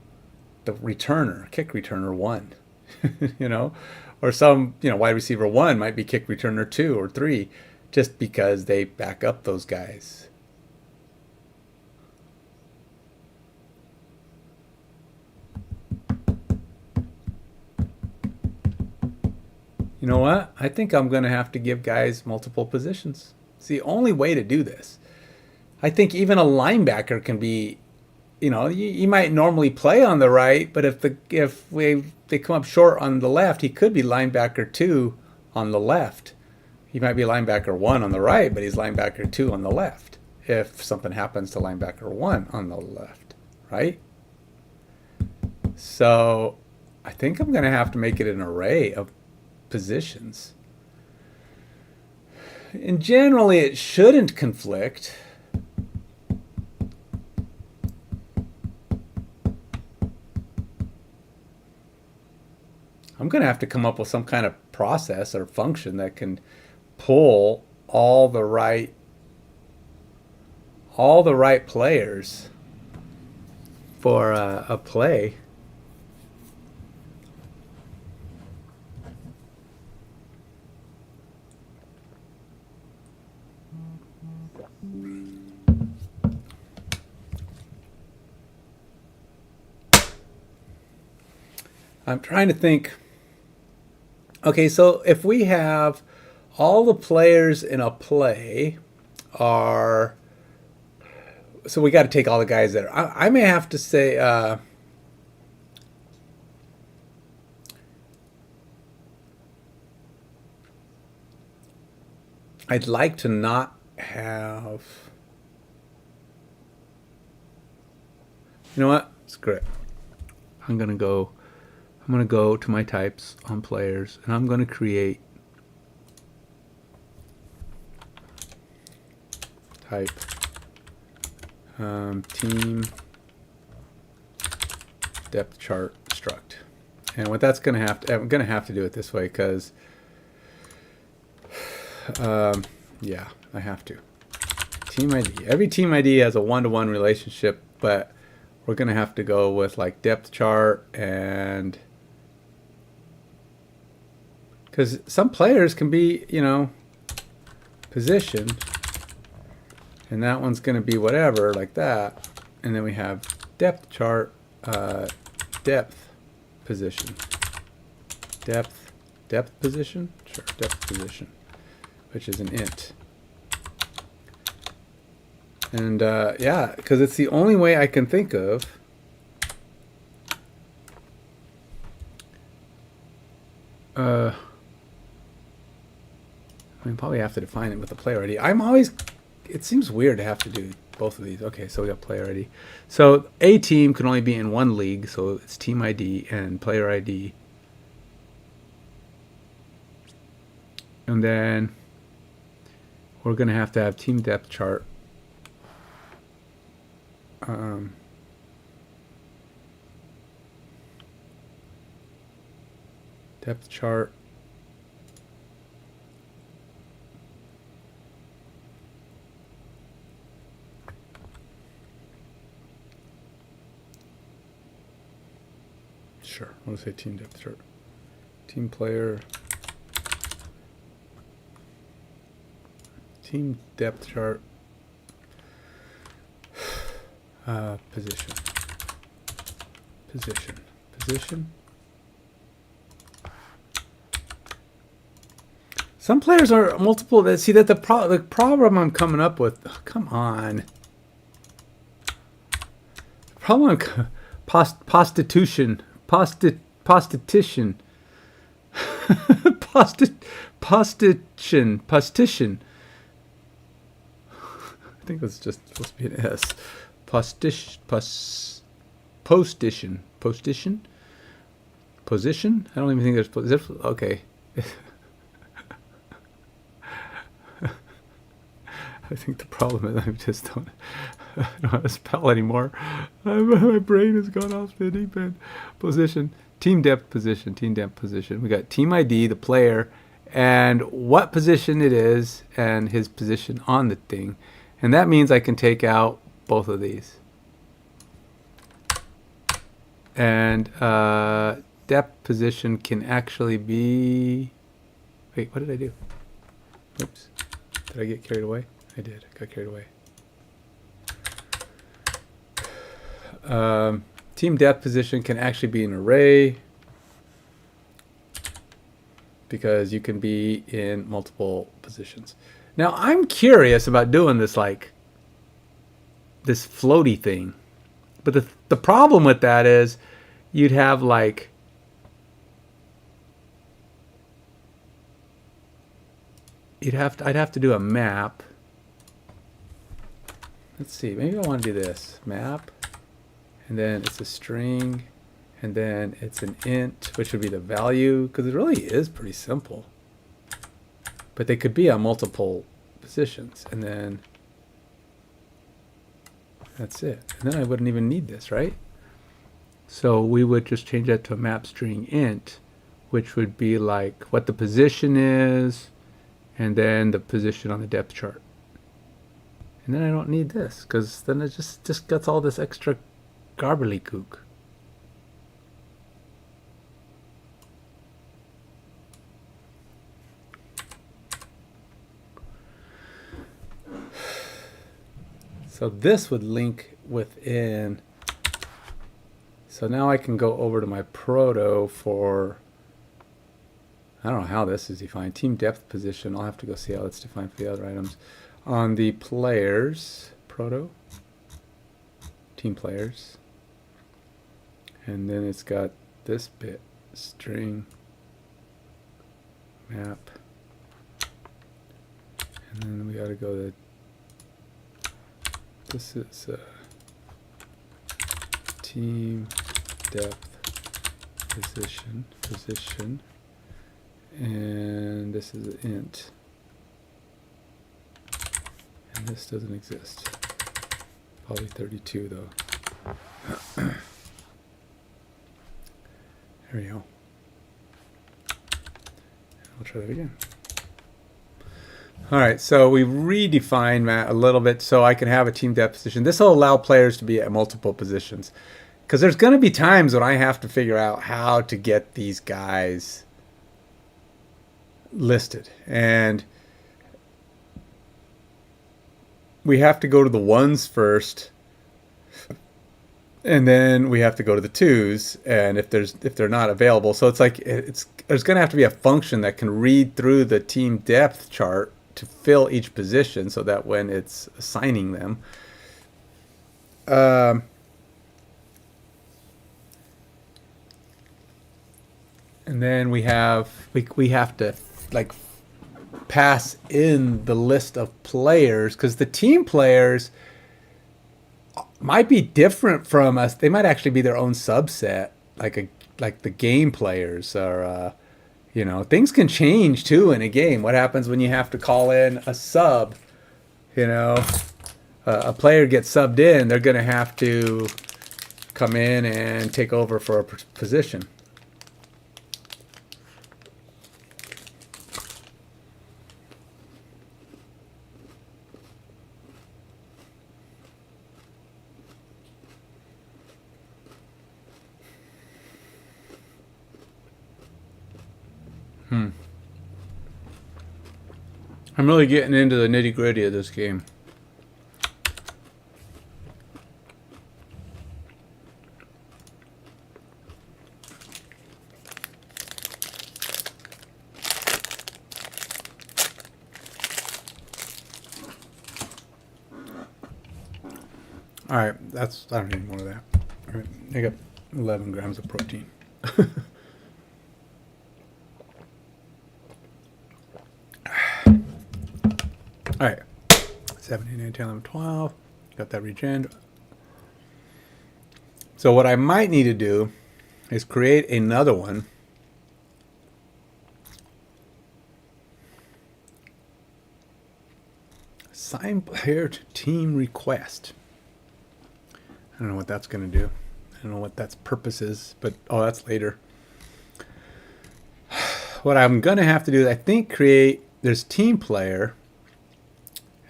the returner, kick returner 1, you know, or some, you know, wide receiver 1 might be kick returner 2 or 3, just because they back up those guys. You know what? I think I'm going to have to give guys multiple positions. It's the only way to do this. I think even a linebacker can be, you know, you might normally play on the right, but if they come up short on the left, he could be linebacker 2 on the left. He might be linebacker 1 on the right, but he's linebacker 2 on the left. If something happens to linebacker 1 on the left, right? So I think I'm going to have to make it an array of positions. And generally it shouldn't conflict. I'm going to have to come up with some kind of process or function that can pull all the right players for a play. I'm trying to think. Okay, so if we have all the players in a play are, so we got to take all the guys that are, I may have to say, I'd like to not have, you know what, screw it. I'm going to go to my types on players, and I'm going to create type team depth chart struct. And what that's going to have to, I'm going to have to do it this way because, yeah, I have to. Team ID. Every team ID has a one-to-one relationship, but we're going to have to go with like depth chart, and because some players can be, you know, positioned, and that one's going to be whatever, like that. And then we have depth chart, depth position, depth position, sure, depth position, which is an int. And yeah, because it's the only way I can think of. I mean, probably have to define it with the player ID. I'm always, it seems weird to have to do both of these. Okay, so we got player ID. So a team can only be in one league, so it's team ID and player ID. And then we're going to have team depth chart. Depth chart. Sure, I'll say team depth chart. Team player. Team depth chart. Position. Some players are multiple. See that the problem I'm coming up with. Oh, come on. The problem. Prostitution. Postition. I think it's just supposed to be an S. Postition. Position? I don't even think there's okay. I think the problem is I just don't know how to spell anymore. My brain has gone off the deep end. Position. Team depth position. We got team ID, the player, and what position it is, and his position on the thing. And that means I can take out both of these. And depth position can actually be... Wait, what did I do? Oops. Did I get carried away? I did. I got carried away. Team depth position can actually be an array because you can be in multiple positions. Now, I'm curious about doing this, like, this floaty thing. But the problem with that is you'd have, like, I'd have to do a map. Let's see, maybe I want to do this. Map, and then it's a string, and then it's an int, which would be the value, because it really is pretty simple. But they could be on multiple positions, and then that's it. And then I wouldn't even need this, right? So we would just change that to a map string int, which would be like what the position is, and then the position on the depth chart. And then I don't need this, because then it just gets all this extra garbly-gook. So this would link within. So now I can go over to my proto for, I don't know how this is defined. Team depth position. I'll have to go see how it's defined for the other items. On the players, proto, team players. And then it's got this bit, string, map. And then we got to go to, this is team depth position, and this is an int, and this doesn't exist. Probably 32 though. There we go. I'll try that again. All right, so we redefined that a little bit so I can have a team depth position. This will allow players to be at multiple positions, because there's going to be times when I have to figure out how to get these guys listed. And we have to go to the ones first. And then we have to go to the twos, and if they're not available, so it's like there's going to have to be a function that can read through the team depth chart to fill each position, so that when it's assigning them, and then we have to like pass in the list of players, because the team players might be different from us. They might actually be their own subset, like the game players, or things can change too in a game. What happens when you have to call in a sub? A player gets subbed in, they're going to have to come in and take over for a position. I'm really getting into the nitty-gritty of this game. All right, I don't need more of that. All right, I got 11 grams of protein. All right, 17, 18, 11, 12. Got that regen. So what I might need to do is create another one. Assign player to team request. I don't know what that's going to do. I don't know what that's purpose is, but that's later. What I'm going to have to do is, I think, there's team player.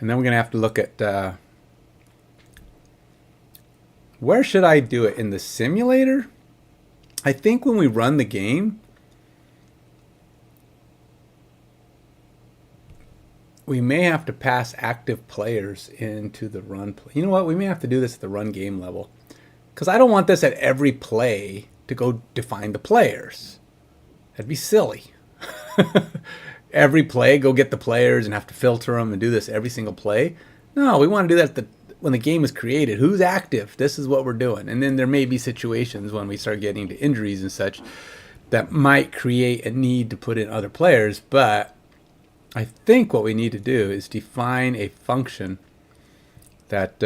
And then we're going to have to look at where should I do it? In the simulator? I think when we run the game, we may have to pass active players into the run play. You know what? We may have to do this at the run game level, because I don't want this at every play to go define the players. That'd be silly. Every play, go get the players and have to filter them and do this every single play. No, we want to do that when the game is created. Who's active? This is what we're doing. And then there may be situations when we start getting to injuries and such that might create a need to put in other players. But I think what we need to do is define a function that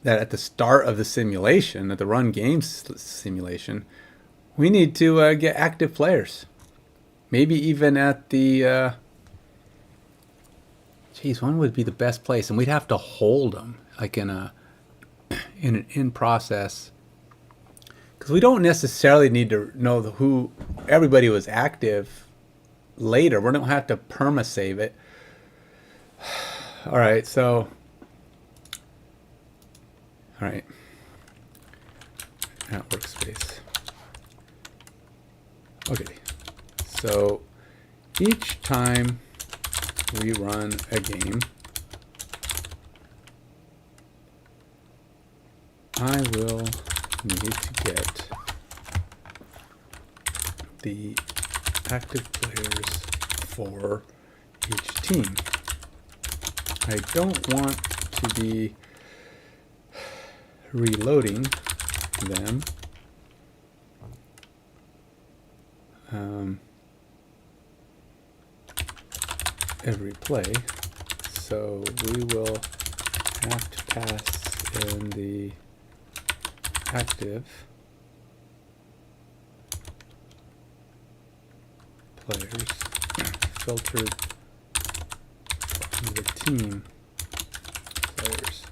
at the start of the simulation, at the run game simulation, we need to get active players. Maybe even at the, when would be the best place? And we'd have to hold them, like in an in-process. Because we don't necessarily need to know who everybody was active later. We don't have to perma-save it. All right, so... All right. At workspace. Okay. So each time we run a game, I will need to get the active players for each team. I don't want to be reloading them. Every play, so we will have to pass in the active players filtered the team players.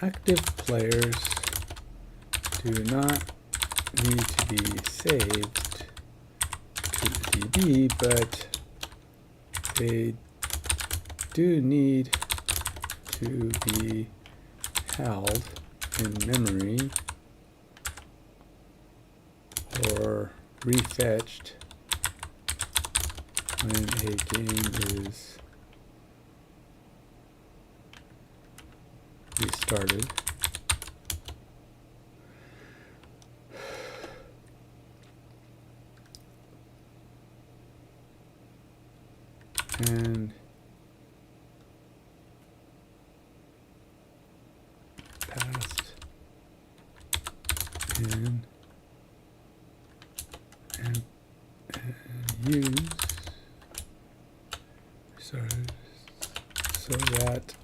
Active players do not need to be saved to the DB, but they do need to be held in memory or refetched when a game is restarted. And passed in and use so that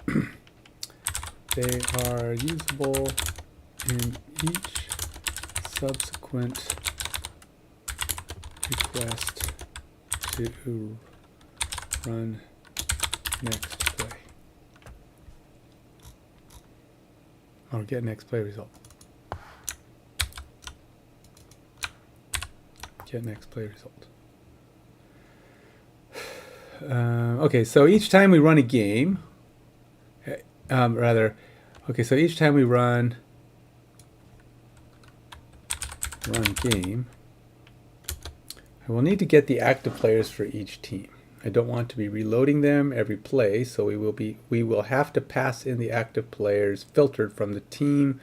they are usable in each subsequent request to run next play or get next play result. Get next play result. Okay, so each time we run a game, so each time we run game, I will need to get the active players for each team. I don't want to be reloading them every play, so we will have to pass in the active players filtered from the team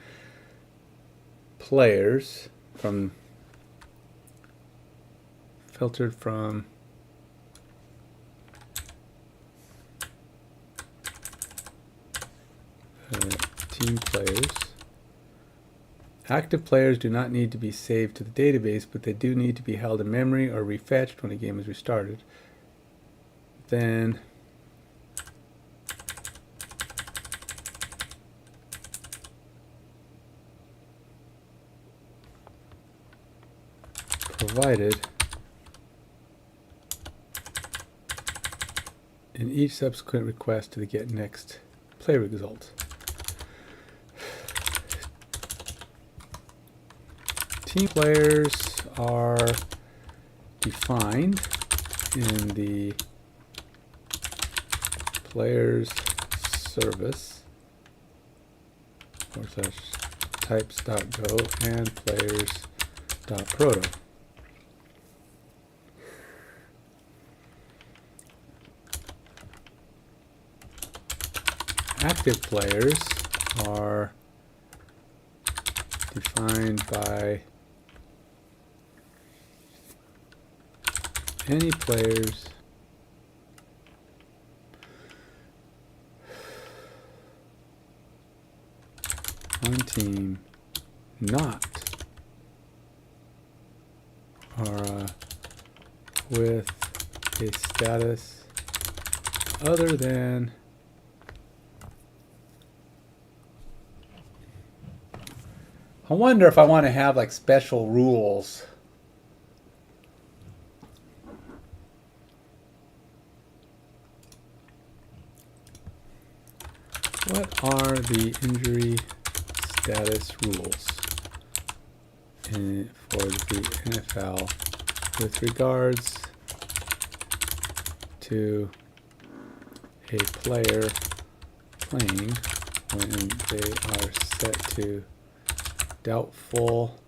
players filtered from team players. Active players do not need to be saved to the database, but they do need to be held in memory or refetched when a game is restarted. Then provided in each subsequent request to the get next play result. Team players are defined in the players service /types.go and players.proto. Active players are defined by any players on team not or with a status other than I wonder if I want to have like special rules. What are the injury status rules for the NFL with regards to a player playing when they are set to doubtful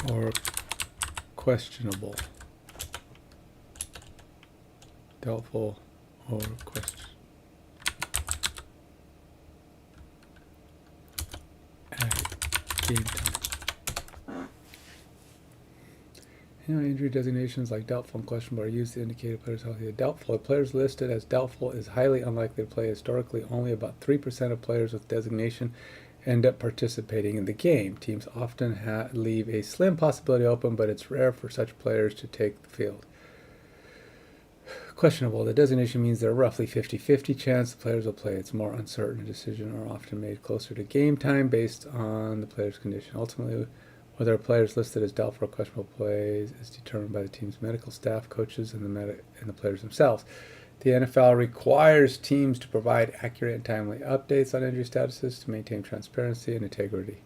or questionable. Doubtful or question at game time. Injury designations like doubtful and questionable are used to indicate a player's healthy. Doubtful. A players listed as doubtful is highly unlikely to play. Historically, only about 3% of players with designation end up participating in the game. Teams often leave a slim possibility open, but it's rare for such players to take the field. Questionable. The designation means there are roughly 50-50 chance the players will play. It's more uncertain. Decisions are often made closer to game time based on the player's condition. Ultimately, whether a player is listed as doubtful or questionable plays is determined by the team's medical staff, coaches, and the players themselves. The NFL requires teams to provide accurate and timely updates on injury statuses to maintain transparency and integrity.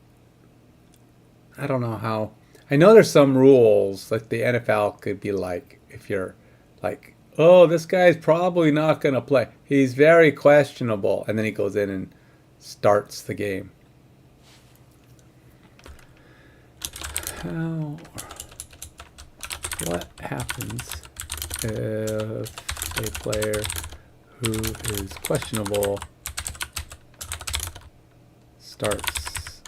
I don't know how. I know there's some rules, like the NFL could be like, if you're Like, oh, this guy's probably not going to play. He's very questionable. And then he goes in and starts the game. What happens if a player who is questionable starts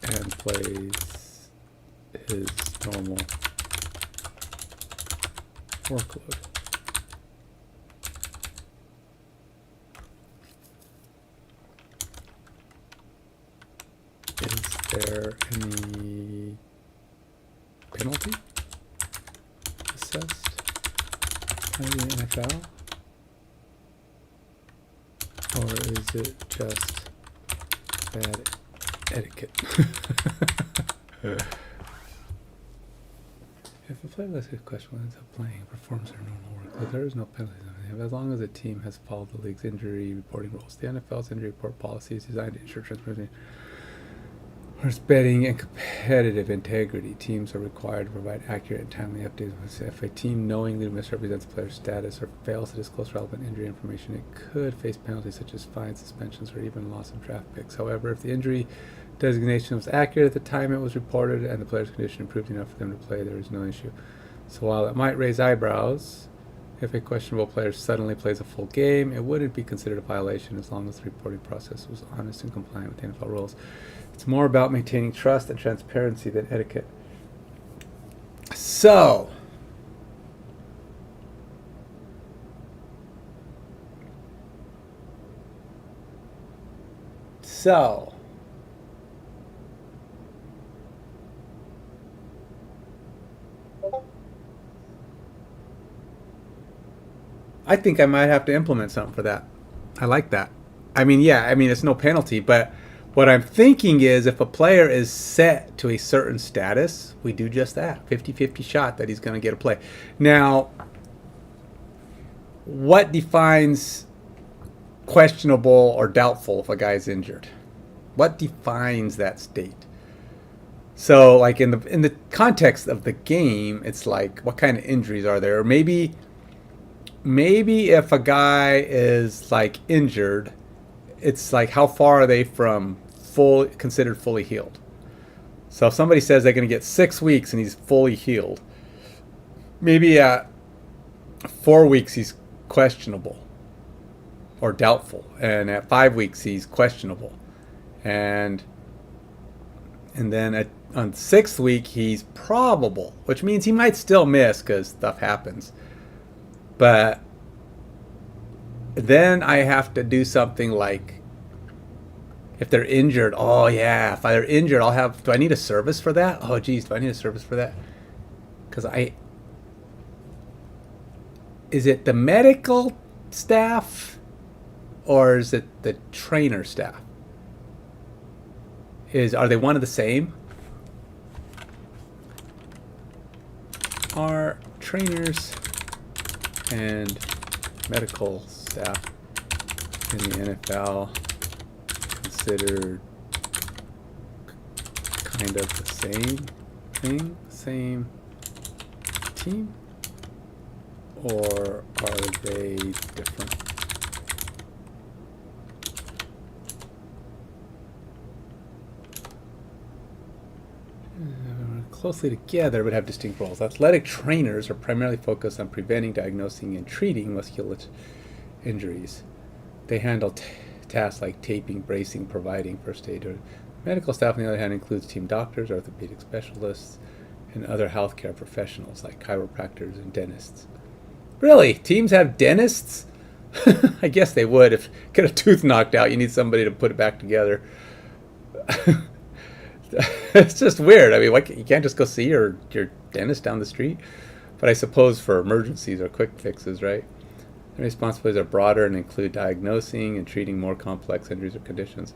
and plays his normal workload? Is there any penalty assessed by the NFL? Or is it just bad etiquette? If a player lets his question ends up playing and performs their normal work, there is no penalty as long as the team has followed the league's injury reporting rules. The NFL's injury report policy is designed to ensure transparency. Whereas betting and competitive integrity, teams are required to provide accurate and timely updates. If a team knowingly misrepresents a player's status or fails to disclose relevant injury information, it could face penalties such as fines, suspensions, or even loss of draft picks. However, if the injury designation was accurate at the time it was reported and the player's condition improved enough for them to play, there is no issue. So while it might raise eyebrows, if a questionable player suddenly plays a full game, it wouldn't be considered a violation as long as the reporting process was honest and compliant with the NFL rules. It's more about maintaining trust and transparency than etiquette. So, I think I might have to implement something for that. I like that. I mean, yeah, I mean, it's no penalty, but what I'm thinking is if a player is set to a certain status, we do just that. 50-50 shot that he's going to get a play. Now, what defines questionable or doubtful if a guy's injured? What defines that state? So, like in the context of the game, it's like, what kind of injuries are there? Or maybe if a guy is like injured, it's like how far are they from considered fully healed? So if somebody says they're going to get 6 weeks and he's fully healed, maybe at 4 weeks he's questionable or doubtful, and at 5 weeks he's questionable, and then on 6th week he's probable, which means he might still miss because stuff happens. But then I have to do something like, if they're injured, oh yeah, if they're injured, do I need a service for that? Oh geez, do I need a service for that? Because is it the medical staff or is it the trainer staff? Are they one of the same? Are trainers and medical staff in the NFL considered kind of the same thing, same team, or are they different? Closely together but have distinct roles. Athletic trainers are primarily focused on preventing, diagnosing, and treating muscular injuries. They handle tasks like taping, bracing, providing first aid. Medical staff, on the other hand, includes team doctors, orthopedic specialists, and other healthcare professionals like chiropractors and dentists. Really? Teams have dentists? I guess they would. If you get a tooth knocked out, you need somebody to put it back together. It's just weird. I mean, you can't just go see your dentist down the street? But I suppose for emergencies or quick fixes, right? Their responsibilities are broader and include diagnosing and treating more complex injuries or conditions.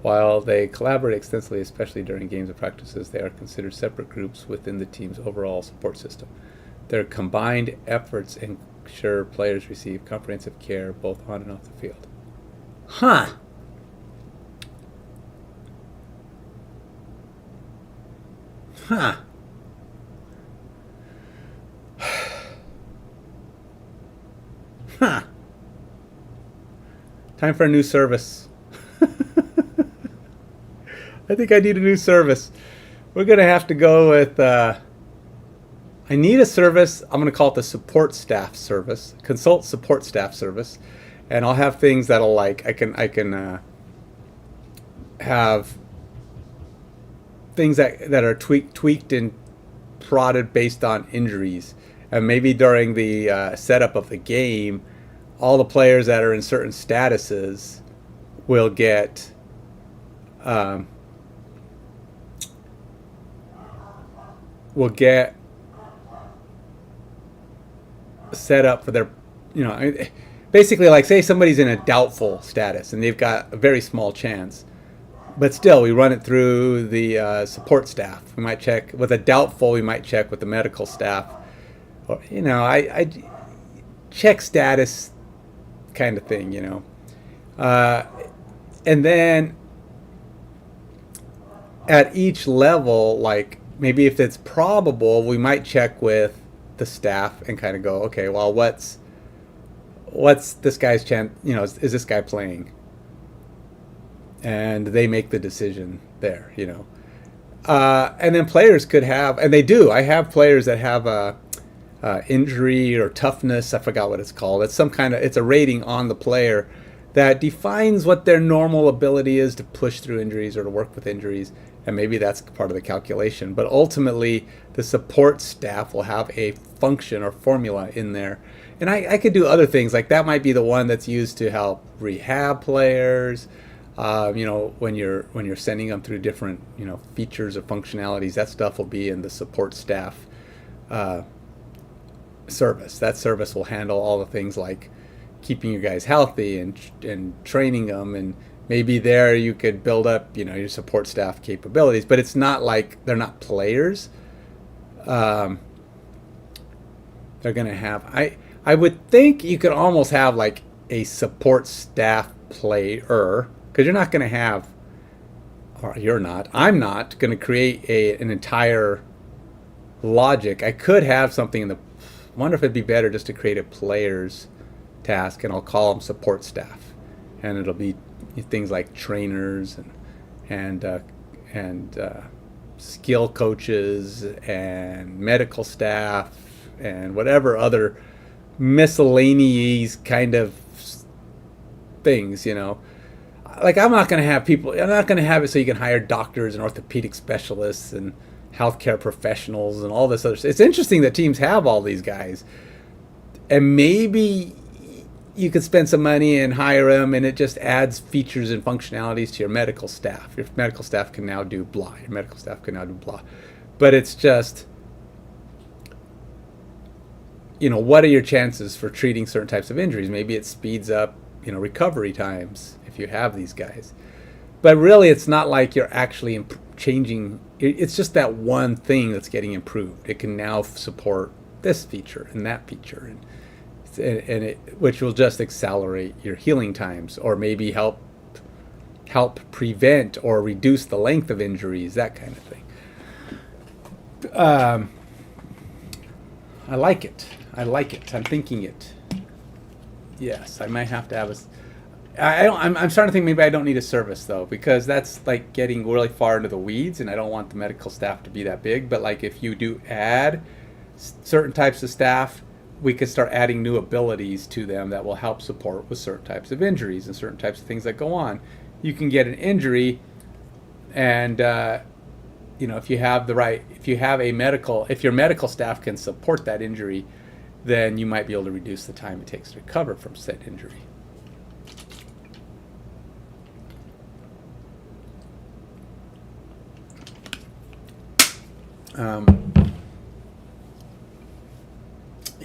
While they collaborate extensively, especially during games and practices, they are considered separate groups within the team's overall support system. Their combined efforts ensure players receive comprehensive care both on and off the field. Huh. Time for a new service. I think I need a new service. We're going to have to go with... I need a service. I'm going to call it the support staff service. Consult support staff service. And I'll have things that'll like... I can have things that are tweaked and prodded based on injuries. And maybe during the setup of the game, all the players that are in certain statuses will get set up for their, you know, basically like say somebody's in a doubtful status and they've got a very small chance, but still we run it through the support staff. We might check with a doubtful, we might check with the medical staff, or, you know, I check status kind of thing, you know. And then at each level, like maybe if it's probable, we might check with the staff and kind of go, okay, well, what's this guy's chance, you know, is this guy playing? And they make the decision there, you know. And then players could have, and they do, I have players that have a injury or toughness, I forgot what it's called. It's some kind of, it's a rating on the player that defines what their normal ability is to push through injuries or to work with injuries, and maybe that's part of the calculation. But ultimately, the support staff will have a function or formula in there. And I could do other things, like that might be the one that's used to help rehab players. You know, when you're sending them through different, you know, features or functionalities, that stuff will be in the support staff service. That service will handle all the things like keeping you guys healthy and training them, and maybe there you could build up, you know, your support staff capabilities. But it's not like they're not players. They're gonna have, I would think you could almost have like a support staff player, because you're not gonna have, or I'm not gonna create an entire logic. I could have something in the, I wonder if it'd be better just to create a player's task, and I'll call them support staff, and it'll be things like trainers and skill coaches and medical staff and whatever other miscellaneous kind of things, you know. Like I'm not going to have it so you can hire doctors and orthopedic specialists and healthcare professionals and all this other stuff. It's interesting that teams have all these guys, and maybe you could spend some money and hire them, and it just adds features and functionalities to your medical staff. Your medical staff can now do blah. Your medical staff can now do blah. But it's just, you know, what are your chances for treating certain types of injuries? Maybe it speeds up, you know, recovery times if you have these guys. But really, it's not like you're actually changing. It's just that one thing that's getting improved. It can now support this feature and that feature, and which will just accelerate your healing times, or maybe help prevent or reduce the length of injuries, that kind of thing. I like it. I'm thinking it. Yes, I might have to have a. I'm starting to think maybe I don't need a service though, because that's like getting really far into the weeds, and I don't want the medical staff to be that big. But like if you do add certain types of staff, we could start adding new abilities to them that will help support with certain types of injuries and certain types of things that go on. You can get an injury, and you know, if your medical staff can support that injury, then you might be able to reduce the time it takes to recover from said injury.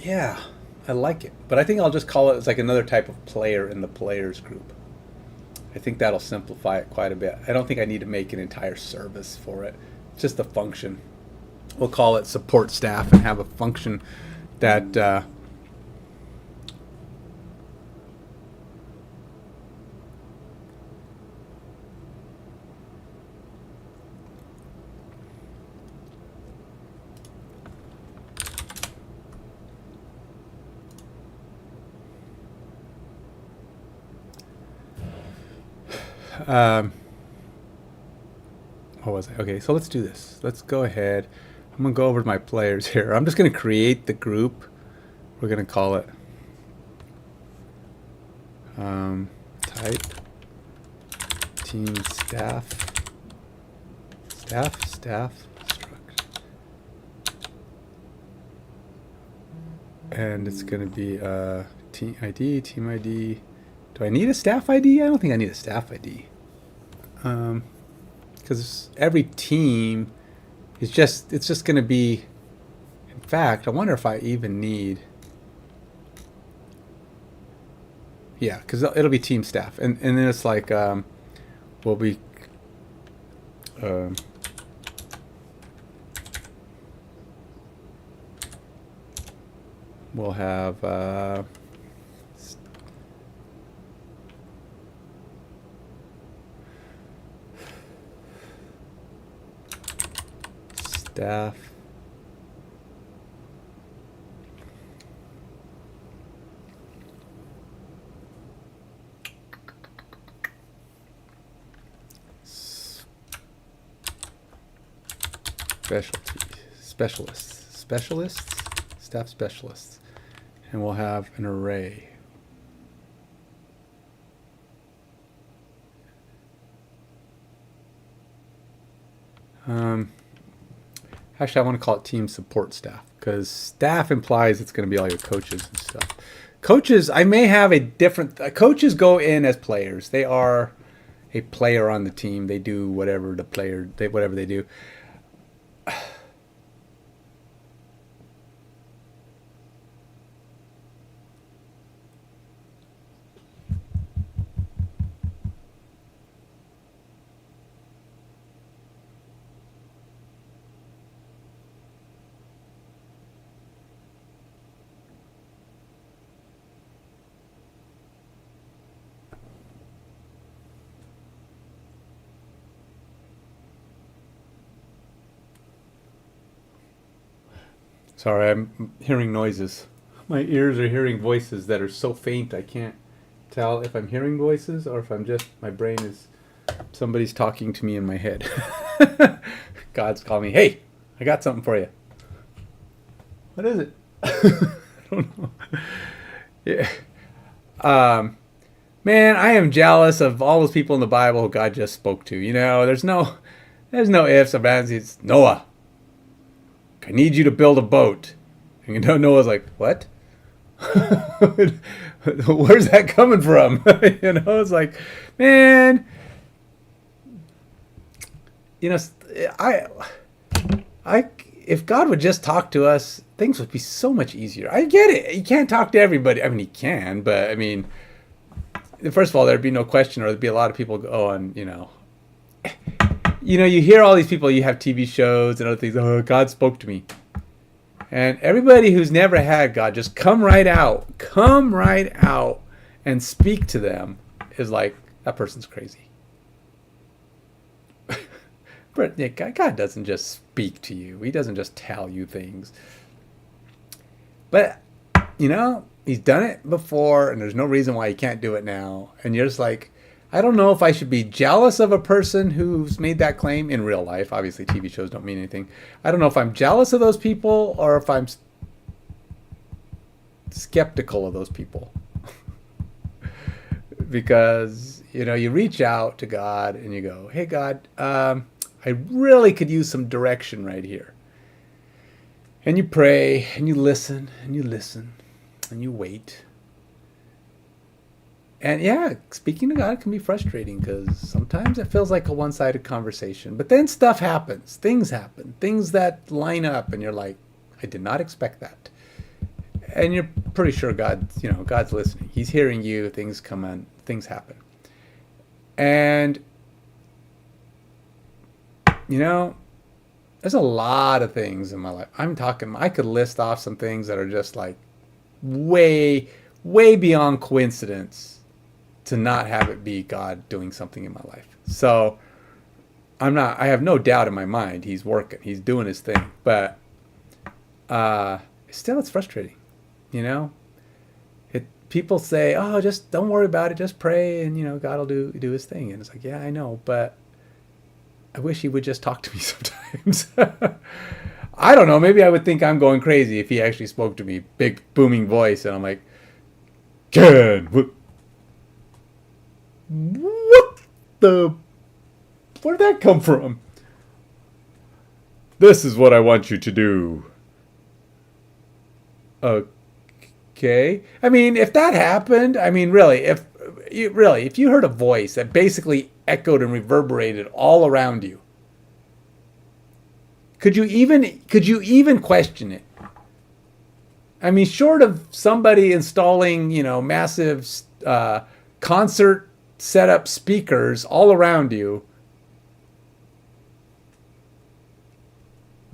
Yeah, I like it, but I think I'll just call it as like another type of player in the players group. I think that'll simplify it quite a bit. I don't think I need to make an entire service for it. It's just a function. We'll call it support staff and have a function that Um, what was I? Okay, so let's do this. Let's go ahead. I'm gonna go over to my players here. I'm just gonna create the group. We're gonna call it type team staff struct, and it's gonna be team ID. Do I need a staff ID? I don't think I need a staff ID. Because every team is just going to be. In fact, I wonder if I even need. Yeah, because it'll be team staff, and then it's like we'll be. We'll have. Staff staff specialists, and we'll have an array. Actually, I want to call it team support staff, because staff implies it's going to be all your coaches and stuff. Coaches, I may have a different. Coaches go in as players. They are a player on the team. They do whatever whatever they do. Sorry, I'm hearing noises. My ears are hearing voices that are so faint I can't tell if I'm hearing voices or if I'm just, my brain is, somebody's talking to me in my head. God's calling me, hey, I got something for you. What is it? I don't know. Yeah. Man, I am jealous of all those people in the Bible who God just spoke to. You know, there's no ifs or buts. It's Noah. I need you to build a boat. And you know, Noah's like, what? Where's that coming from? You know, it's like, man, you know, if God would just talk to us, things would be so much easier. I get it. You can't talk to everybody. I mean, he can, but I mean, first of all, there'd be no question, or there'd be a lot of people going, you know, you hear all these people, you have TV shows and other things, oh, God spoke to me. And everybody who's never had God, just come right out and speak to them is like, that person's crazy. But God doesn't just speak to you. He doesn't just tell you things. But, you know, he's done it before, and there's no reason why he can't do it now. And you're just like, I don't know if I should be jealous of a person who's made that claim in real life. Obviously, TV shows don't mean anything. I don't know if I'm jealous of those people or if I'm skeptical of those people. Because, you know, you reach out to God and you go, hey, God, I really could use some direction right here. And you pray and you listen and you listen and you wait. And yeah, speaking to God can be frustrating because sometimes it feels like a one-sided conversation. But then stuff happens. Things happen. Things that line up and you're like, I did not expect that. And you're pretty sure God's listening. He's hearing you. Things come on. Things happen. And, you know, there's a lot of things in my life. I could list off some things that are just like way, way beyond coincidence to not have it be God doing something in my life. So I have no doubt in my mind he's working. He's doing his thing. But still, it's frustrating. You know? people say, oh, just don't worry about it, just pray, and God will do his thing. And it's like, yeah, I know, but I wish he would just talk to me sometimes. I don't know, maybe I would think I'm going crazy if he actually spoke to me, big booming voice, and I'm like, Ken, what the, where did that come from? This is what I want you to do. Okay. I mean, if that happened, I mean, really, if you heard a voice that basically echoed and reverberated all around you, could you even question it? I mean, short of somebody installing, massive concert setup speakers all around you,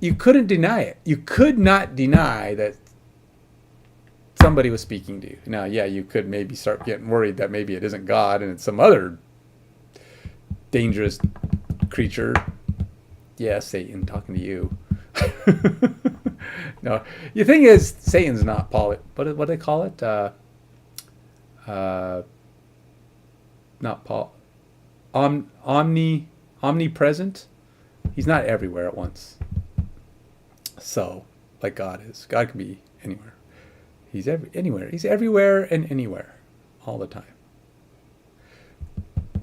you couldn't deny it. You could not deny that somebody was speaking to you. Now, yeah, you could maybe start getting worried that maybe it isn't God and it's some other dangerous creature. Yeah, Satan talking to you. No, the thing is, Satan's not Paul. What do they call it? Not Paul. Omnipresent. He's not everywhere at once. So, like God is. God can be anywhere. He's anywhere. He's everywhere and anywhere, all the time.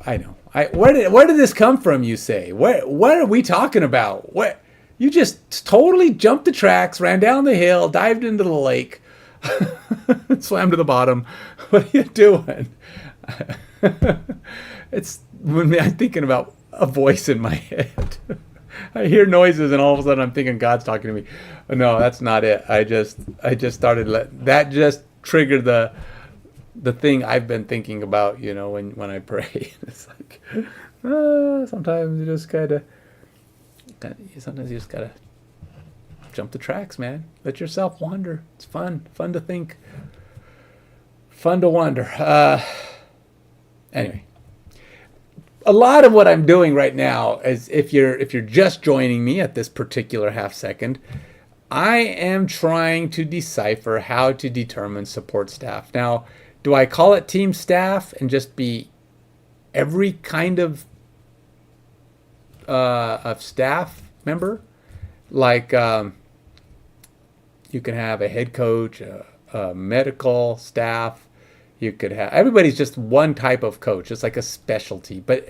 I know. Where did this come from? You say. What are we talking about? What? You just totally jumped the tracks, ran down the hill, dived into the lake, swam to the bottom. What are you doing? It's when I'm thinking about a voice in my head. I hear noises and all of a sudden I'm thinking God's talking to me. No, that's not it. I just started that just triggered the thing I've been thinking about, when I pray. It's like sometimes you just gotta jump the tracks, man. Let yourself wander. It's fun to think, fun to wonder. Anyway, a lot of what I'm doing right now is, if you're just joining me at this particular half second, I am trying to decipher how to determine support staff. Now, do I call it team staff and just be every kind of staff member? Like you can have a head coach, a medical staff. You could have, everybody's just one type of coach. It's like a specialty, but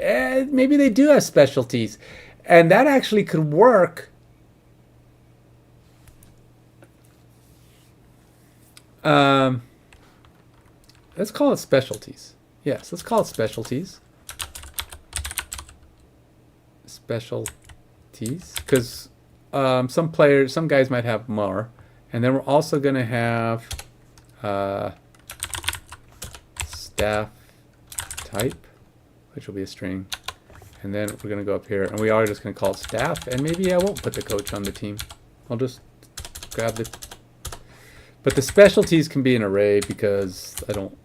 maybe they do have specialties, and that actually could work. Let's call it specialties. Yes, let's call it specialties. Specialties, because some guys might have more, and then we're also going to have staff type, which will be a string, and then we're going to go up here, and we are just going to call it staff, and maybe I won't put the coach on the team. I'll just grab the, but the specialties can be an array, because I don't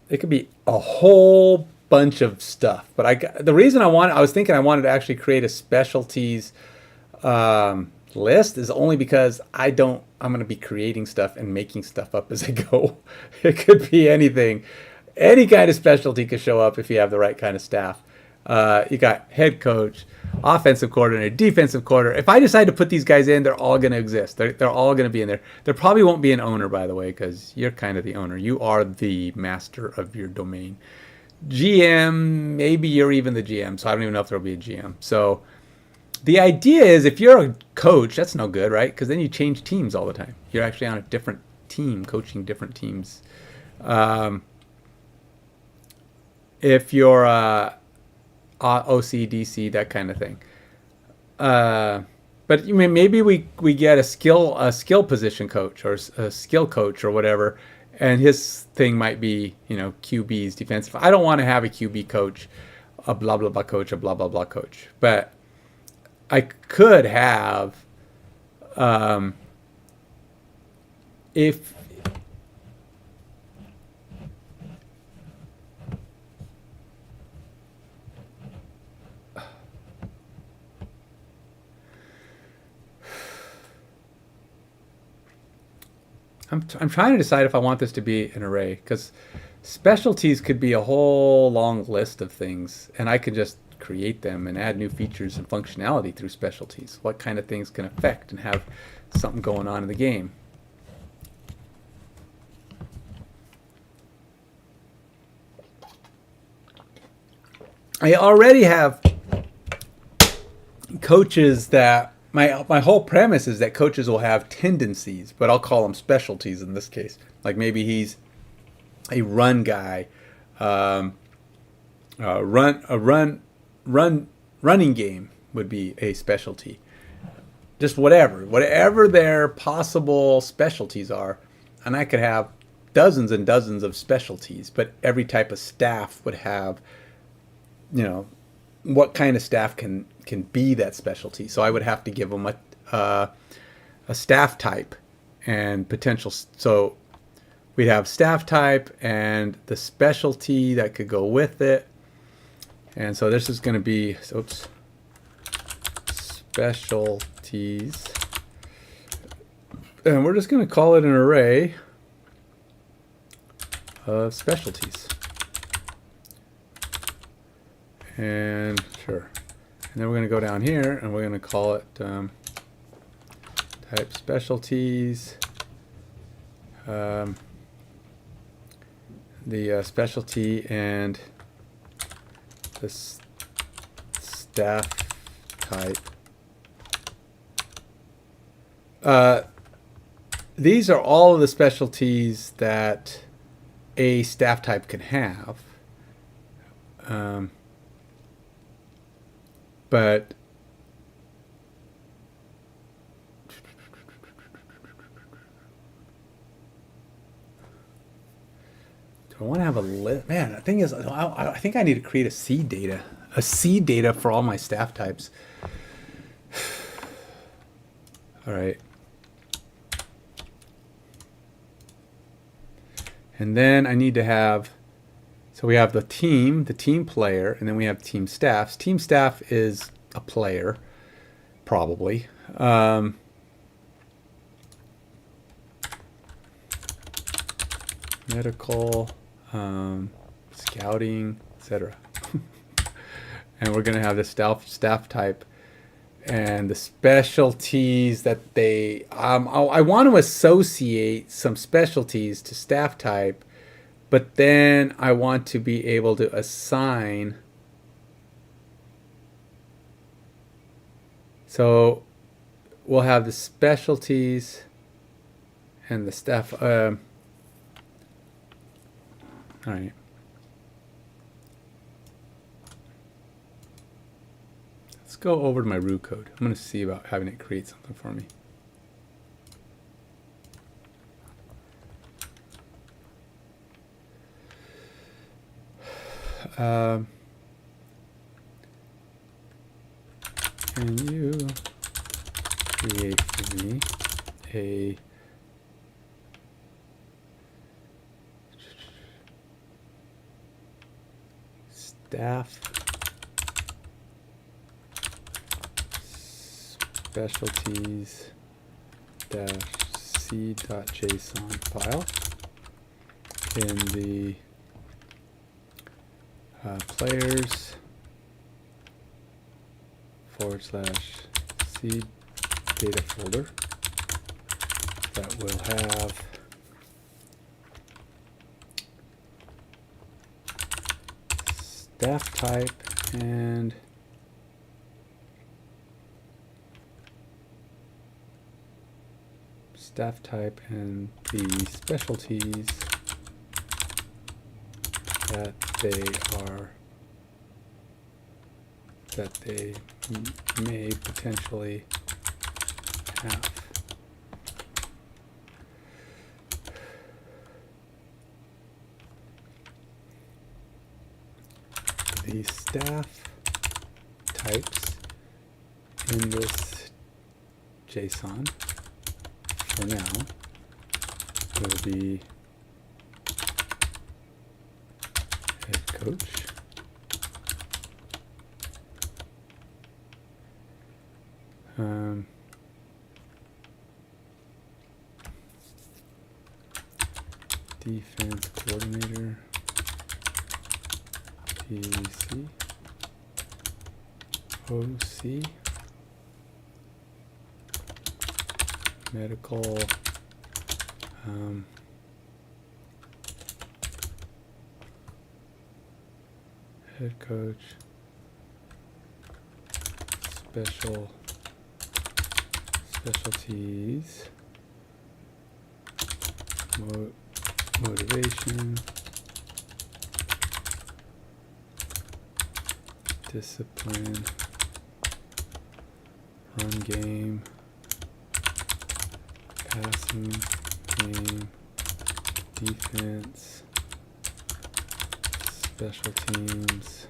it could be a whole bunch of stuff, but the reason I was thinking I wanted to actually create a specialties list is only because I'm going to be creating stuff and making stuff up as I go. It could be anything. Any kind of specialty could show up if you have the right kind of staff. You got head coach, offensive coordinator, defensive coordinator. If I decide to put these guys in, they're all going to exist. They're all going to be in there. There probably won't be an owner, by the way, because you're kind of the owner. You are the master of your domain. GM, maybe you're even the GM, so I don't even know if there'll be a GM. So the idea is, if you're a coach, that's no good, right? Because then you change teams all the time. You're actually on a different team, coaching different teams. If you're OC, DC, that kind of thing. But maybe we get a skill position coach, or a skill coach, or whatever, and his thing might be, QBs, defensive. I don't want to have a QB coach, a blah blah blah coach, a blah blah blah coach, but I could have, if I'm trying to decide if I want this to be an array, because specialties could be a whole long list of things, and I could just create them and add new features and functionality through specialties. What kind of things can affect and have something going on in the game? I already have coaches that my whole premise is that coaches will have tendencies, but I'll call them specialties in this case. Like maybe he's a run guy, running game would be a specialty. Just whatever their possible specialties are, and I could have dozens and dozens of specialties, but every type of staff would have, what kind of staff can be that specialty. So I would have to give them a staff type and potential. So we'd have staff type and the specialty that could go with it. And so this is going to be, specialties. And we're just going to call it an array of specialties. And sure. And then we're going to go down here and we're going to call it type specialties. The specialty and the staff type. These are all of the specialties that a staff type can have. But do I want to have a list? Man, the thing is, I think I need to create a seed data for all my staff types. All right. And then I need to have, so we have the team player, and then we have team staffs. Team staff is a player, probably. Medical, scouting, etc. And we're going to have the staff type and the specialties that they, I want to associate some specialties to staff type, but then I want to be able to assign. So we'll have the specialties and the staff. All right. Let's go over to my root code. I'm going to see about having it create something for me. Can you create for me a staff specialties -c.json file in the players /c data folder that will have staff type and the specialties that they may potentially have. The staff types in this JSON for now will be head coach, defense coordinator, PC, OC, medical, head coach, specialties, motivation, discipline, run game, passing game, defense, special teams,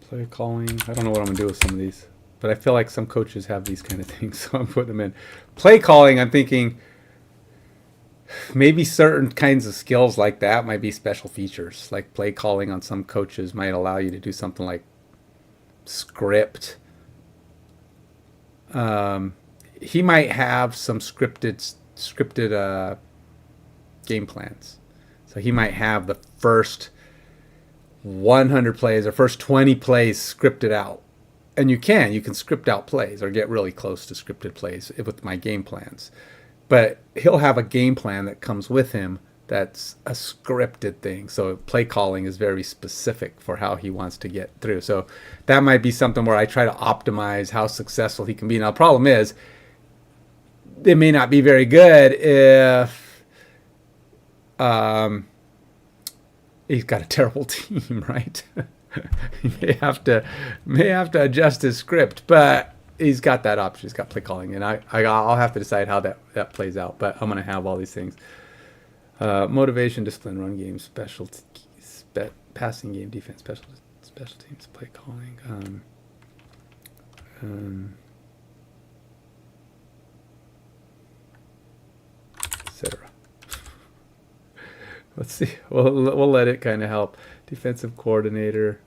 play calling. I don't know what I'm gonna do with some of these, but I feel like some coaches have these kind of things, so I'm putting them in. Play calling, I'm thinking maybe certain kinds of skills like that might be special features. Like play calling on some coaches might allow you to do something like script. He might have some scripted game plans. So he might have the first 100 plays or first 20 plays scripted out. And you can script out plays or get really close to scripted plays with my game plans. But he'll have a game plan that comes with him that's a scripted thing. So play calling is very specific for how he wants to get through. So that might be something where I try to optimize how successful he can be. Now, the problem is it may not be very good if he's got a terrible team, right? He may have to adjust his script, but he's got that option. He's got play calling, and I'll have to decide how that plays out. But I'm going to have all these things: motivation, discipline, run game, passing game, defense, special teams, play calling, etc. Let's see. We'll let it kind of help. Defensive coordinator.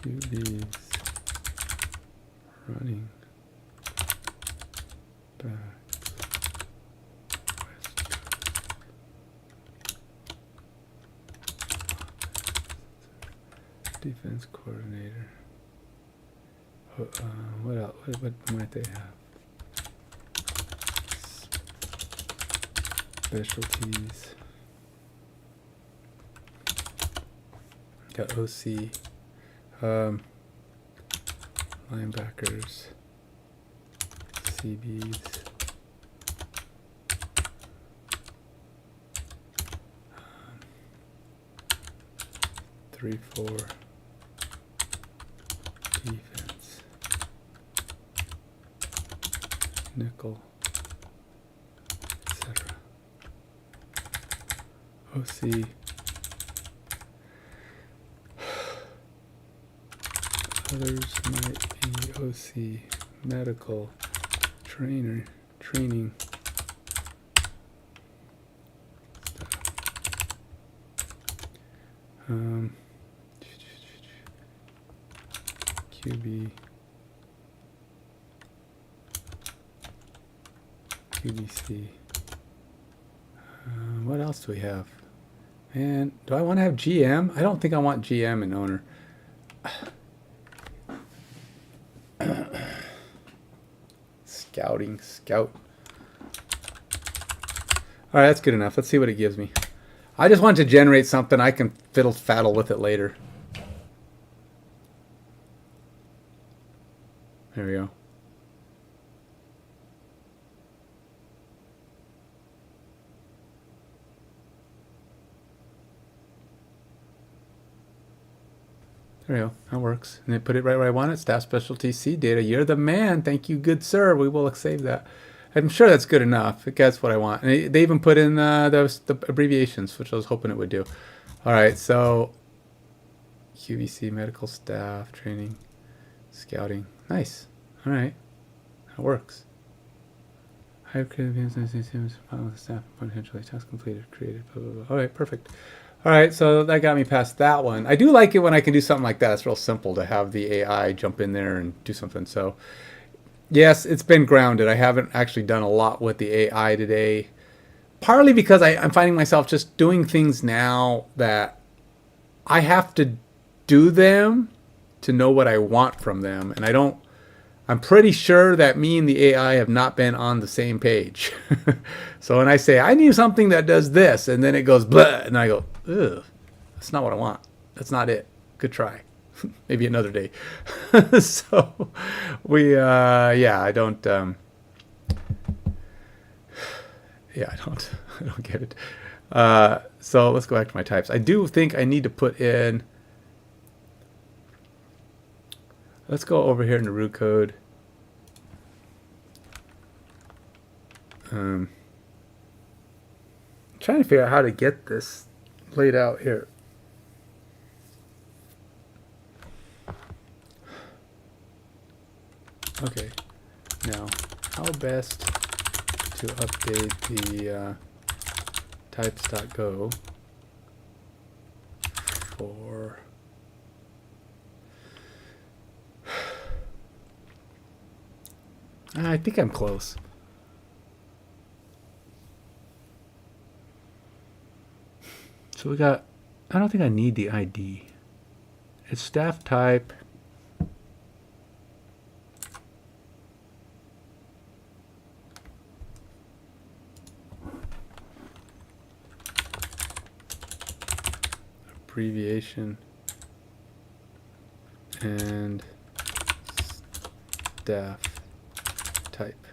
QBs. Running back. Defense coordinator. What else? What might they have? Specialties. Got OC. Linebackers. CBs. 3-4. Defense, nickel, etc. OC, others might be OC, medical, training, QB, QBC. What else do we have? And do I want to have GM? I don't think I want GM and owner. Scout. All right, that's good enough. Let's see what it gives me. I just want to generate something I can fiddle-faddle with it later. There we go. There we go. That works. And they put it right where I want it. Staff specialty C data. You're the man. Thank you, good sir. We will save that. I'm sure that's good enough. It gets what I want. And they even put in the abbreviations, which I was hoping it would do. All right, so QVC, medical staff, training, scouting. Nice. All right, that works. Higher creative staff, potentially task completed, created, blah, blah, blah. All right, perfect. All right, so that got me past that one. I do like it when I can do something like that. It's real simple to have the AI jump in there and do something. So yes, it's been grounded. I haven't actually done a lot with the AI today, partly because I'm finding myself just doing things now that I have to do them to know what I want from them. And I'm pretty sure that me and the AI have not been on the same page. So when I say, I need something that does this, and then it goes, blah, and I go, ugh, that's not what I want. That's not it. Good try. Maybe another day. So yeah, I don't get it. So let's go back to my types. I do think I need to put in, let's go over here in the root code. I'm trying to figure out how to get this laid out here. Okay, now how best to update the types.go for I think I'm close. So we got, I don't think I need the ID. It's staff type. Abbreviation and staff type.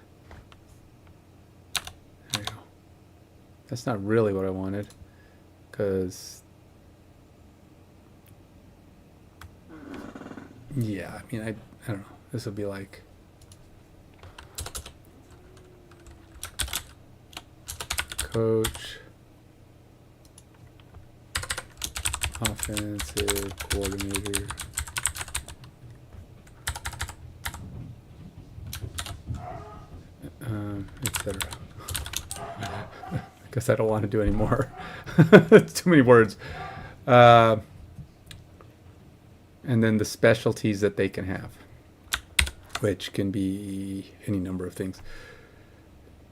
There we go. That's not really what I wanted, because yeah, I mean, I don't know. This would be like coach, offensive coordinator, etc. I guess I don't want to do any more. It's too many words. And then the specialties that they can have, which can be any number of things.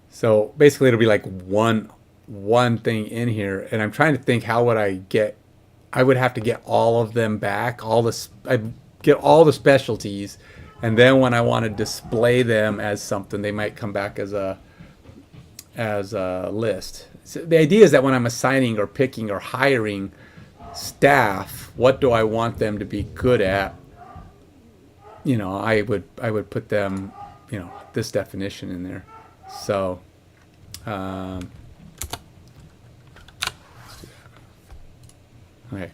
So basically it'll be like one thing in here, and I'm trying to think, how would I would have to get all of them back, I'd get all the specialties, and then when I want to display them as something, they might come back as a list. So the idea is that when I'm assigning or picking or hiring staff, what do I want them to be good at? You know, I would put them, you know, this definition in there. So let's do that. Okay.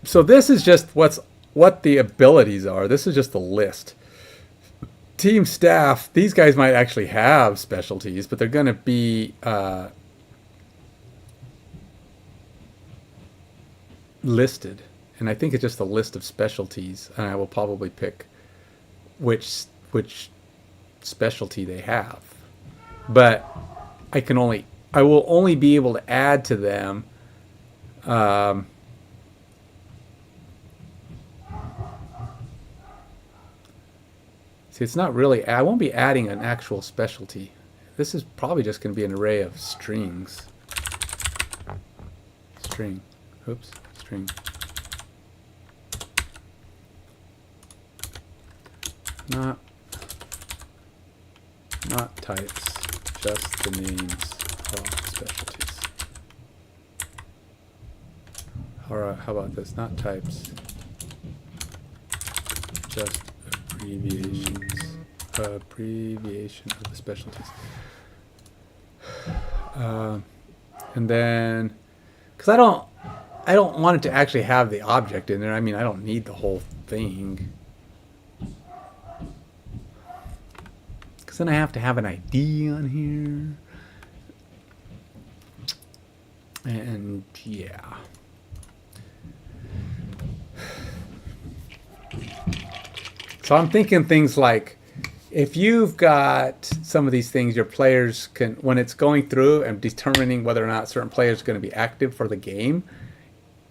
So this is just what the abilities are. This is just the list. Team staff, these guys might actually have specialties, but they're going to be listed. And I think it's just a list of specialties, and I will probably pick which specialty they have. But I will only be able to add to them see, it's not really, I won't be adding an actual specialty. This is probably just going to be an array of strings. String. Oops. String. Not types, just the names of specialties. Alright, how about this? Not types, just abbreviation of the specialties. And then, because I don't want it to actually have the object in there. I mean, I don't need the whole thing. then I have to have an ID on here. And yeah. So I'm thinking things like, if you've got some of these things, your players can, when it's going through and determining whether or not certain players are going to be active for the game,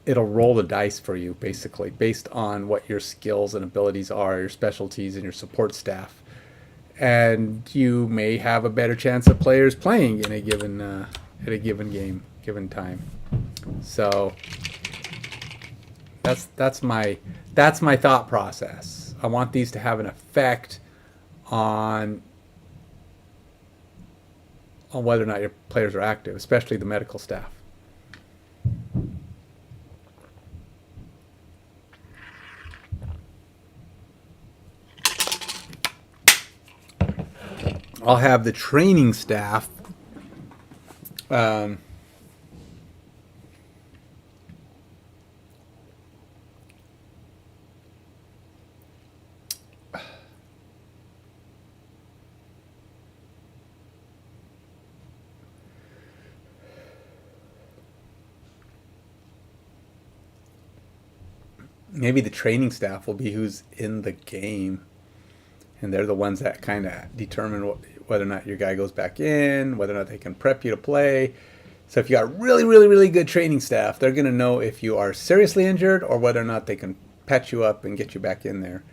it'll roll the dice for you, basically, based on what your skills and abilities are, your specialties, and your support staff. And you may have a better chance of players playing in a given game, given time. So that's my thought process. I want these to have an effect on whether or not your players are active, especially the medical staff. I'll have the training staff maybe the training staff will be who's in the game, and they're the ones that kind of determine whether or not your guy goes back in, whether or not they can prep you to play. So if you got really, really, really good training staff, they're going to know if you are seriously injured or whether or not they can patch you up and get you back in there,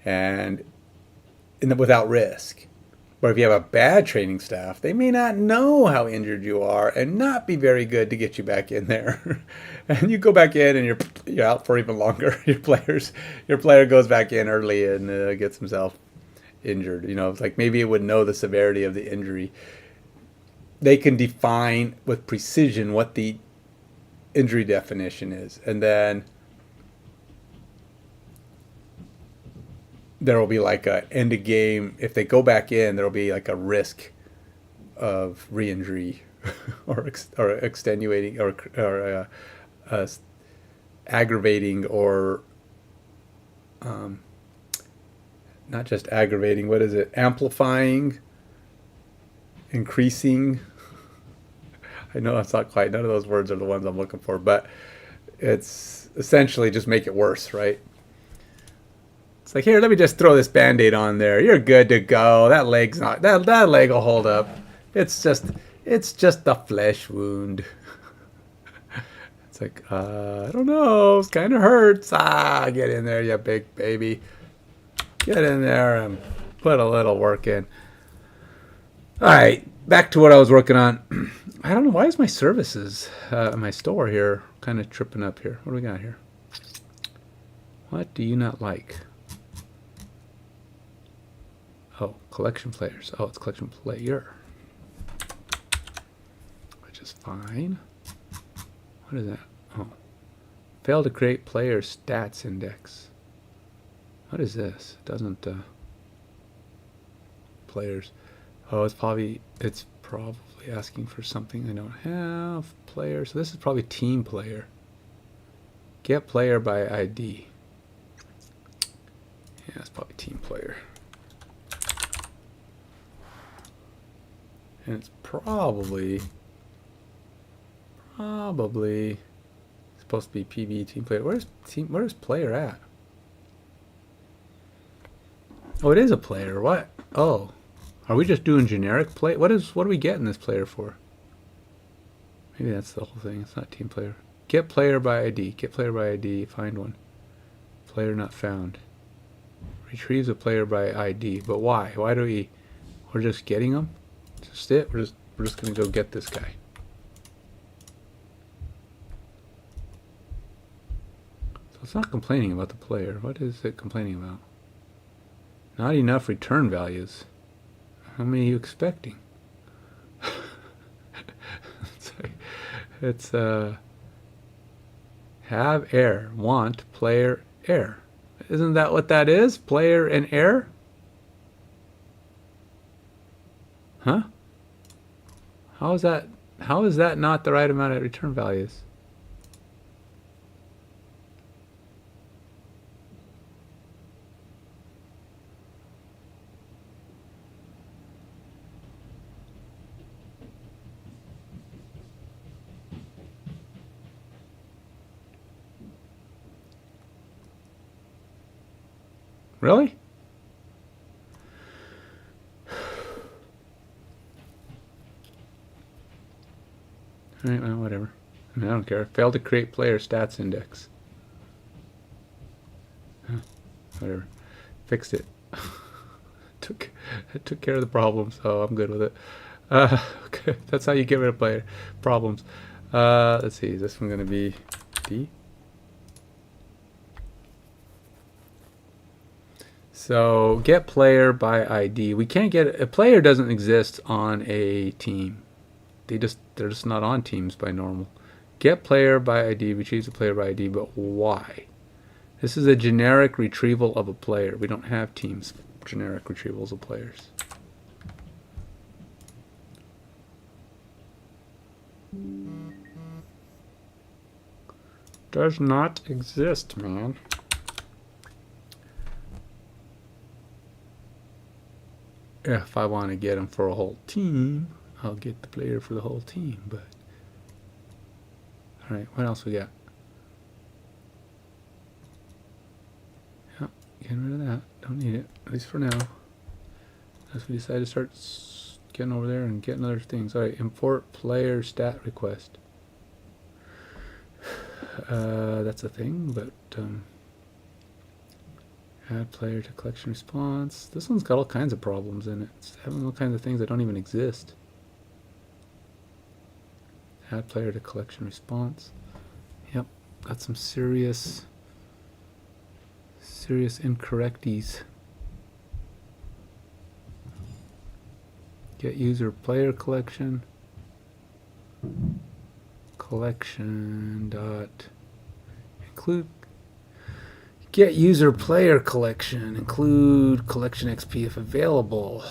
and without risk. But if you have a bad training staff, they may not know how injured you are and not be very good to get you back in there. And you go back in and you're out for even longer. Your player goes back in early and gets himself injured. You know, it's like maybe it would know the severity of the injury. They can define with precision what the injury definition is, and then there will be like a end of game. If they go back in, there will be like a risk of re-injury or extenuating or aggravating or not just aggravating. What is it? Amplifying, increasing. I know that's not quite. None of those words are the ones I'm looking for, but it's essentially just make it worse, right? It's like, here, let me just throw this Band-Aid on there. You're good to go. That leg's not, that leg will hold up. It's just a flesh wound. It's like, I don't know. It kind of hurts. Get in there, you big baby. Get in there and put a little work in. All right, back to what I was working on. I don't know, why is my services, my store here, kind of tripping up here? What do we got here? What do you not like? Oh, collection players. Oh, it's collection player. Which is fine. What is that? Oh. Failed to create player stats index. What is this? It doesn't, players. Oh, it's probably asking for something I don't have. Player. So this is probably team player. Get player by ID. Yeah, it's probably team player. And it's probably supposed to be PB team player. Where's player at? Oh, it is a player. What? Oh, are we just doing generic play? What are we getting this player for? Maybe that's the whole thing. It's not team player. Get player by ID. Get player by ID. Find one. Player not found. Retrieves a player by ID. But why? Why do we're just getting them? Just it. We're just gonna go get this guy. So it's not complaining about the player. What is it complaining about? Not enough return values. How many are you expecting? it's have error. Want player error. Isn't that what that is? Player and error? Huh? How is that not the right amount of return values? Really? Alright, well, whatever. I don't care. Failed to create player stats index. Huh, whatever. Fixed it. took care of the problem, so I'm good with it. Okay, that's how you get rid of player problems. Let's see, is this one going to be D? So get player by ID. We can't get a player doesn't exist on a team. They're just not on teams by normal. Get player by ID. We choose a player by ID, but why? This is a generic retrieval of a player. We don't have teams generic retrievals of players. Does not exist, man. If I want to get them for a whole team, I'll get the player for the whole team, but... Alright, what else we got? Yeah, getting rid of that. Don't need it, at least for now. As we decide to start getting over there and getting other things. Alright, import player stat request. That's a thing, but... add player to collection response. This one's got all kinds of problems in it. It's having all kinds of things that don't even exist. Add player to collection response. Yep, got some serious incorrecties. Get user player collection. Collection dot include. Get user player collection. Include collection XP if available.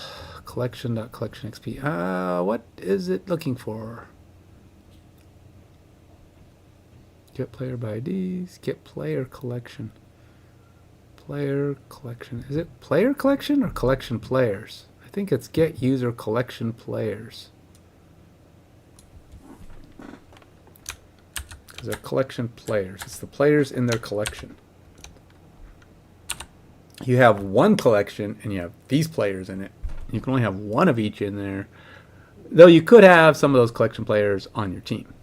Collection.collection XP. What is it looking for? Get player by IDs. Get player collection. Player collection. Is it player collection or collection players? I think it's get user collection players. Because they're collection players. It's the players in their collection. You have one collection and you have these players in it. You can only have one of each in there. Though you could have some of those collection players on your team.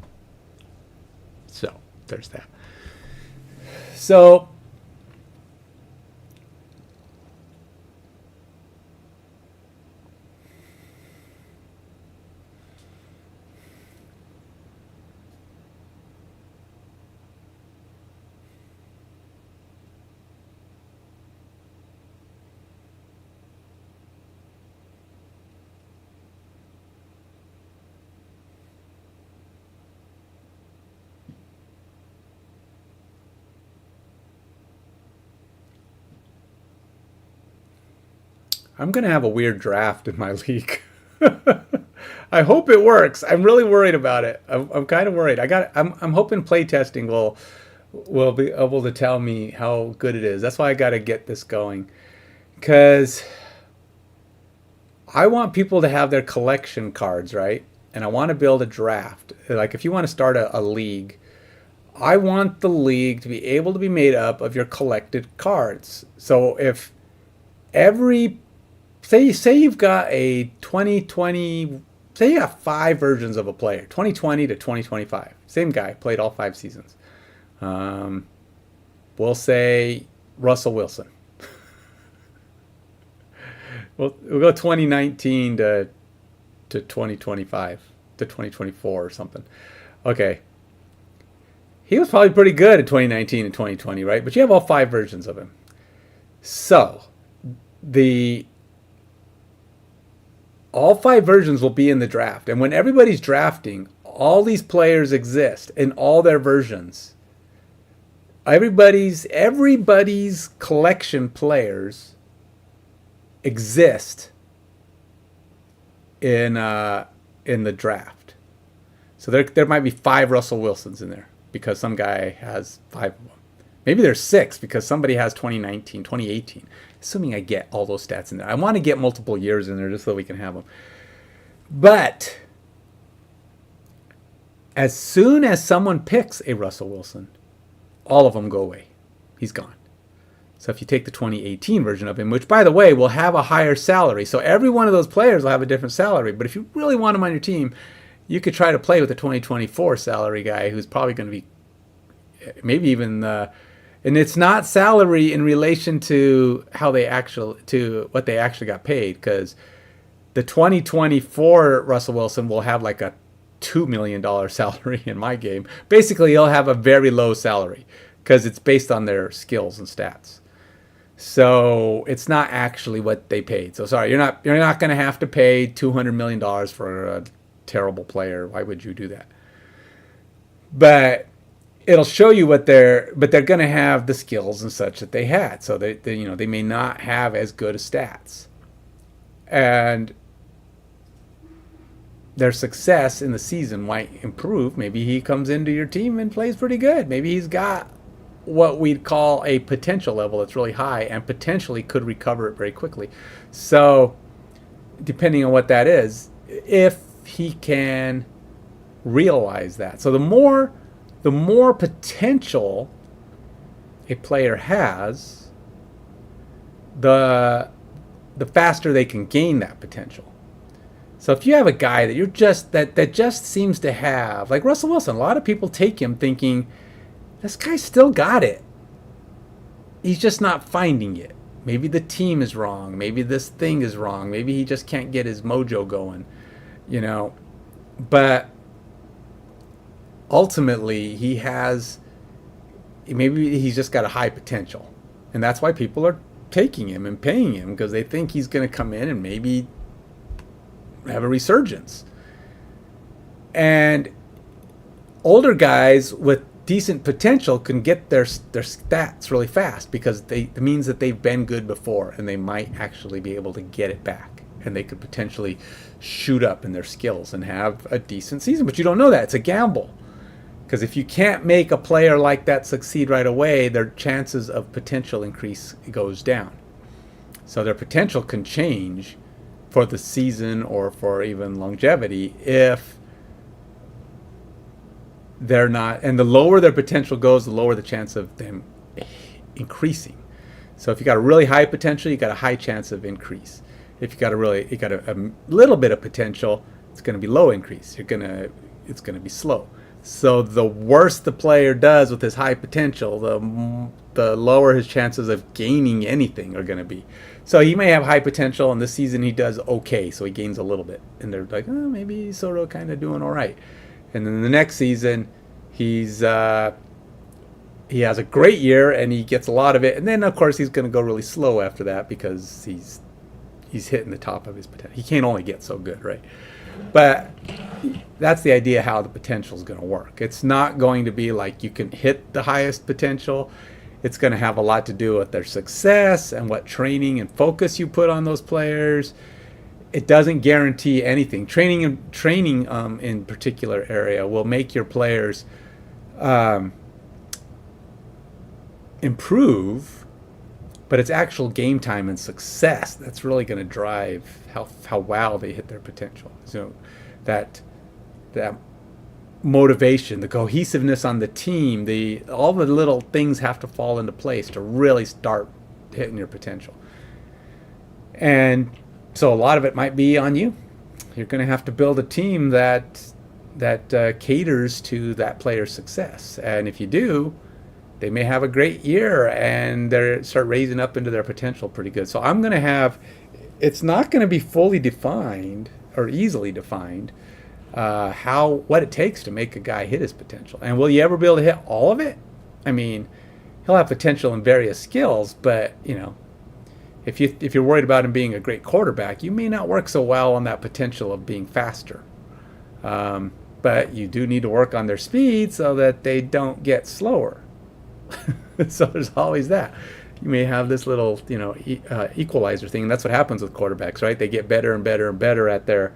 So, there's that. So, I'm going to have a weird draft in my league. I hope it works. I'm really worried about it. I'm kind of worried. I'm hoping playtesting will be able to tell me how good it is. That's why I got to get this going. Because I want people to have their collection cards, right? And I want to build a draft. Like if you want to start a league, I want the league to be able to be made up of your collected cards. So if every say you've got a 2020, say you have 5 versions of a player, 2020 to 2025. Same guy, played all 5 seasons. We'll say Russell Wilson. We'll go 2019 to 2025 to 2024 or something. Okay. He was probably pretty good in 2019 and 2020, right? But you have all 5 versions of him. So, all 5 versions will be in the draft. And when everybody's drafting, all these players exist in all their versions. Everybody's collection players exist in the draft. So there might be 5 Russell Wilsons in there because some guy has 5 of them. Maybe there's 6 because somebody has 2019, 2018. Assuming I get all those stats in there. I want to get multiple years in there just so we can have them. But as soon as someone picks a Russell Wilson, all of them go away. He's gone. So if you take the 2018 version of him, which by the way will have a higher salary, so every one of those players will have a different salary. But if you really want him on your team, you could try to play with the 2024 salary guy, who's probably going to be maybe even, and it's not salary in relation to what they actually got paid, because the 2024 Russell Wilson will have like a $2 million salary in my game. Basically, he'll have a very low salary because it's based on their skills and stats. So it's not actually what they paid. So sorry, you're not going to have to pay $200 million for a terrible player. Why would you do that? But it'll show you but they're going to have the skills and such that they had. So they may not have as good a stats, and their success in the season might improve. Maybe he comes into your team and plays pretty good. Maybe he's got what we'd call a potential level that's really high and potentially could recover it very quickly. So depending on what that is, if he can realize that. So the more potential a player has, the faster they can gain that potential. So if you have a guy that that just seems to have, like Russell Wilson, a lot of people take him thinking, this guy still got it. He's just not finding it. Maybe the team is wrong. Maybe this thing is wrong. Maybe he just can't get his mojo going, But ultimately, maybe he's just got a high potential. And that's why people are taking him and paying him, because they think he's going to come in and maybe have a resurgence. And older guys with decent potential can get their stats really fast, because it means that they've been good before and they might actually be able to get it back, and they could potentially shoot up in their skills and have a decent season. But you don't know that. It's a gamble, because if you can't make a player like that succeed right away, their chances of potential increase goes down. So their potential can change for the season or for even longevity if they're not, and the lower their potential goes, the lower the chance of them increasing. So if you got a really high potential, you got a high chance of increase. If you got a little bit of potential, it's going to be low increase. It's going to be slow. So the worse the player does with his high potential, the lower his chances of gaining anything are going to be. So he may have high potential, and this season he does okay, so he gains a little bit, and they're like, maybe he's sort of kind of doing all right. And then the next season, he has a great year and he gets a lot of it, and then of course he's going to go really slow after that, because he's hitting the top of his potential. He can't only get so good, right? But that's the idea how the potential is going to work. It's not going to be like you can hit the highest potential. It's going to have a lot to do with their success and what training and focus you put on those players. It doesn't guarantee anything. Training in particular area will make your players improve, but it's actual game time and success that's really going to drive how well they hit their potential. So that motivation, the cohesiveness on the team, all the little things have to fall into place to really start hitting your potential. And so a lot of it might be on you. You're going to have to build a team that caters to that player's success. And if you do, they may have a great year and they start raising up into their potential pretty good. So I'm going to have, it's not going to be fully defined or easily defined what it takes to make a guy hit his potential. And will you ever be able to hit all of it? I mean, he'll have potential in various skills, but if you're worried about him being a great quarterback, you may not work so well on that potential of being faster. But you do need to work on their speed so that they don't get slower. So there's always that. You may have this little, equalizer thing. And that's what happens with quarterbacks, right? They get better and better and better at their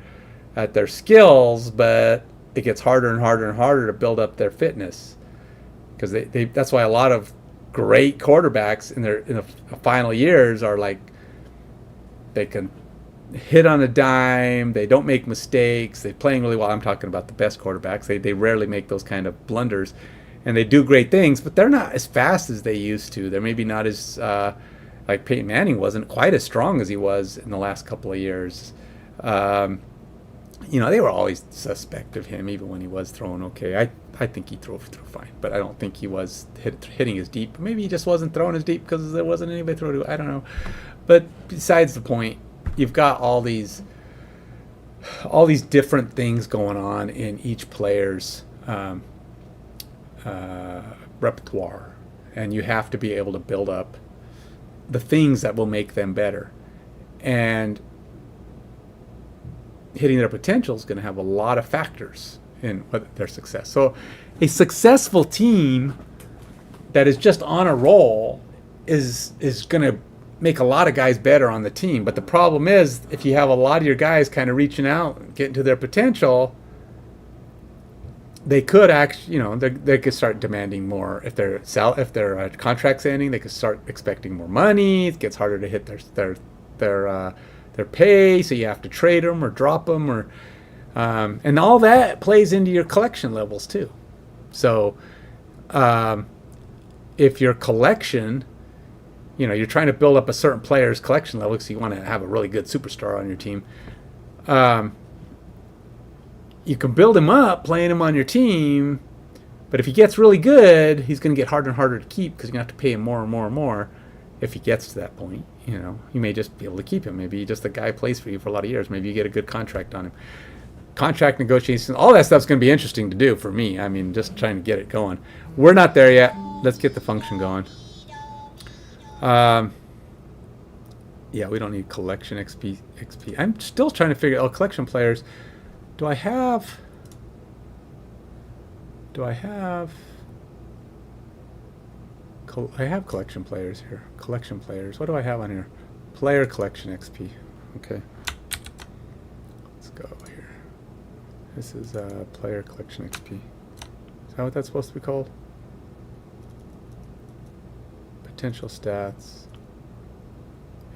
skills, but it gets harder and harder and harder to build up their fitness, because that's why a lot of great quarterbacks in the final years are like, they can hit on a dime, they don't make mistakes, they're playing really well. I'm talking about the best quarterbacks. They rarely make those kind of blunders, and they do great things, but they're not as fast as they used to. They're maybe not as like Peyton Manning wasn't quite as strong as he was in the last couple of years. They were always suspect of him, even when he was throwing okay. I think he threw fine, but I don't think he was hitting as deep. Maybe he just wasn't throwing as deep because there wasn't anybody to throw to. I don't know. But besides the point, you've got all these different things going on in each player's repertoire, and you have to be able to build up the things that will make them better. And hitting their potential is going to have a lot of factors in their success. So a successful team that is just on a roll is going to make a lot of guys better on the team. But the problem is, if you have a lot of your guys kind of reaching out and getting to their potential, they could actually, they could start demanding more. If their contract's ending, they could start expecting more money. It gets harder to hit their pay, so you have to trade them or drop them, or and all that plays into your collection levels too. So if your collection, you're trying to build up a certain player's collection level because you want to have a really good superstar on your team, you can build him up playing him on your team, but if he gets really good, he's going to get harder and harder to keep because you're going to have to pay him more and more and more if he gets to that point. You may just be able to keep him. Maybe just the guy plays for you for a lot of years. Maybe you get a good contract on him. Contract negotiations, all that stuff's going to be interesting to do for me. I mean, just trying to get it going. We're not there yet. Let's get the function going. Yeah, we don't need collection XP. I'm still trying to figure out collection players. Do I have collection players here. Collection players. What do I have on here? Player collection XP. Okay. Let's go here. This is player collection XP. Is that what that's supposed to be called? Potential stats.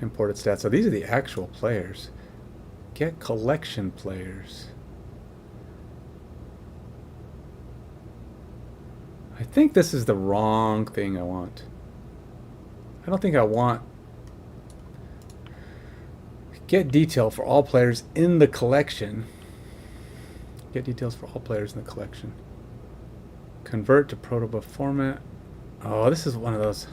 Imported stats. So these are the actual players. Get collection players. I think this is the wrong thing I want. I don't think I want get detail for all players in the collection. Get details for all players in the collection. Convert to protobuf format. Oh, this is one of those.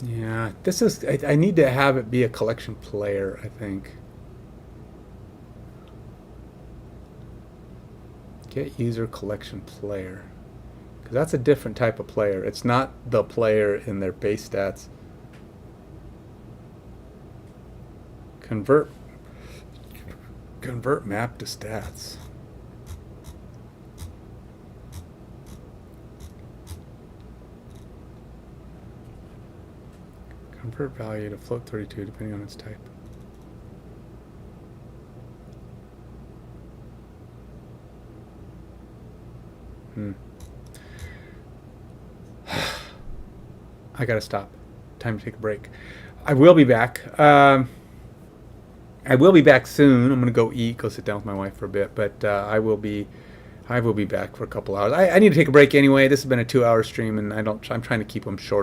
Yeah, this is, I need to have it be a collection player, I think. Get user collection player. Because that's a different type of player. It's not the player in their base stats. Convert map to stats. Convert value to float 32 depending on its type. I gotta stop. Time to take a break. I will be back. I will be back soon. I'm gonna go eat, go sit down with my wife for a bit, but I will be back for a couple hours. I need to take a break anyway. This has been a 2-hour stream, and I'm trying to keep them short.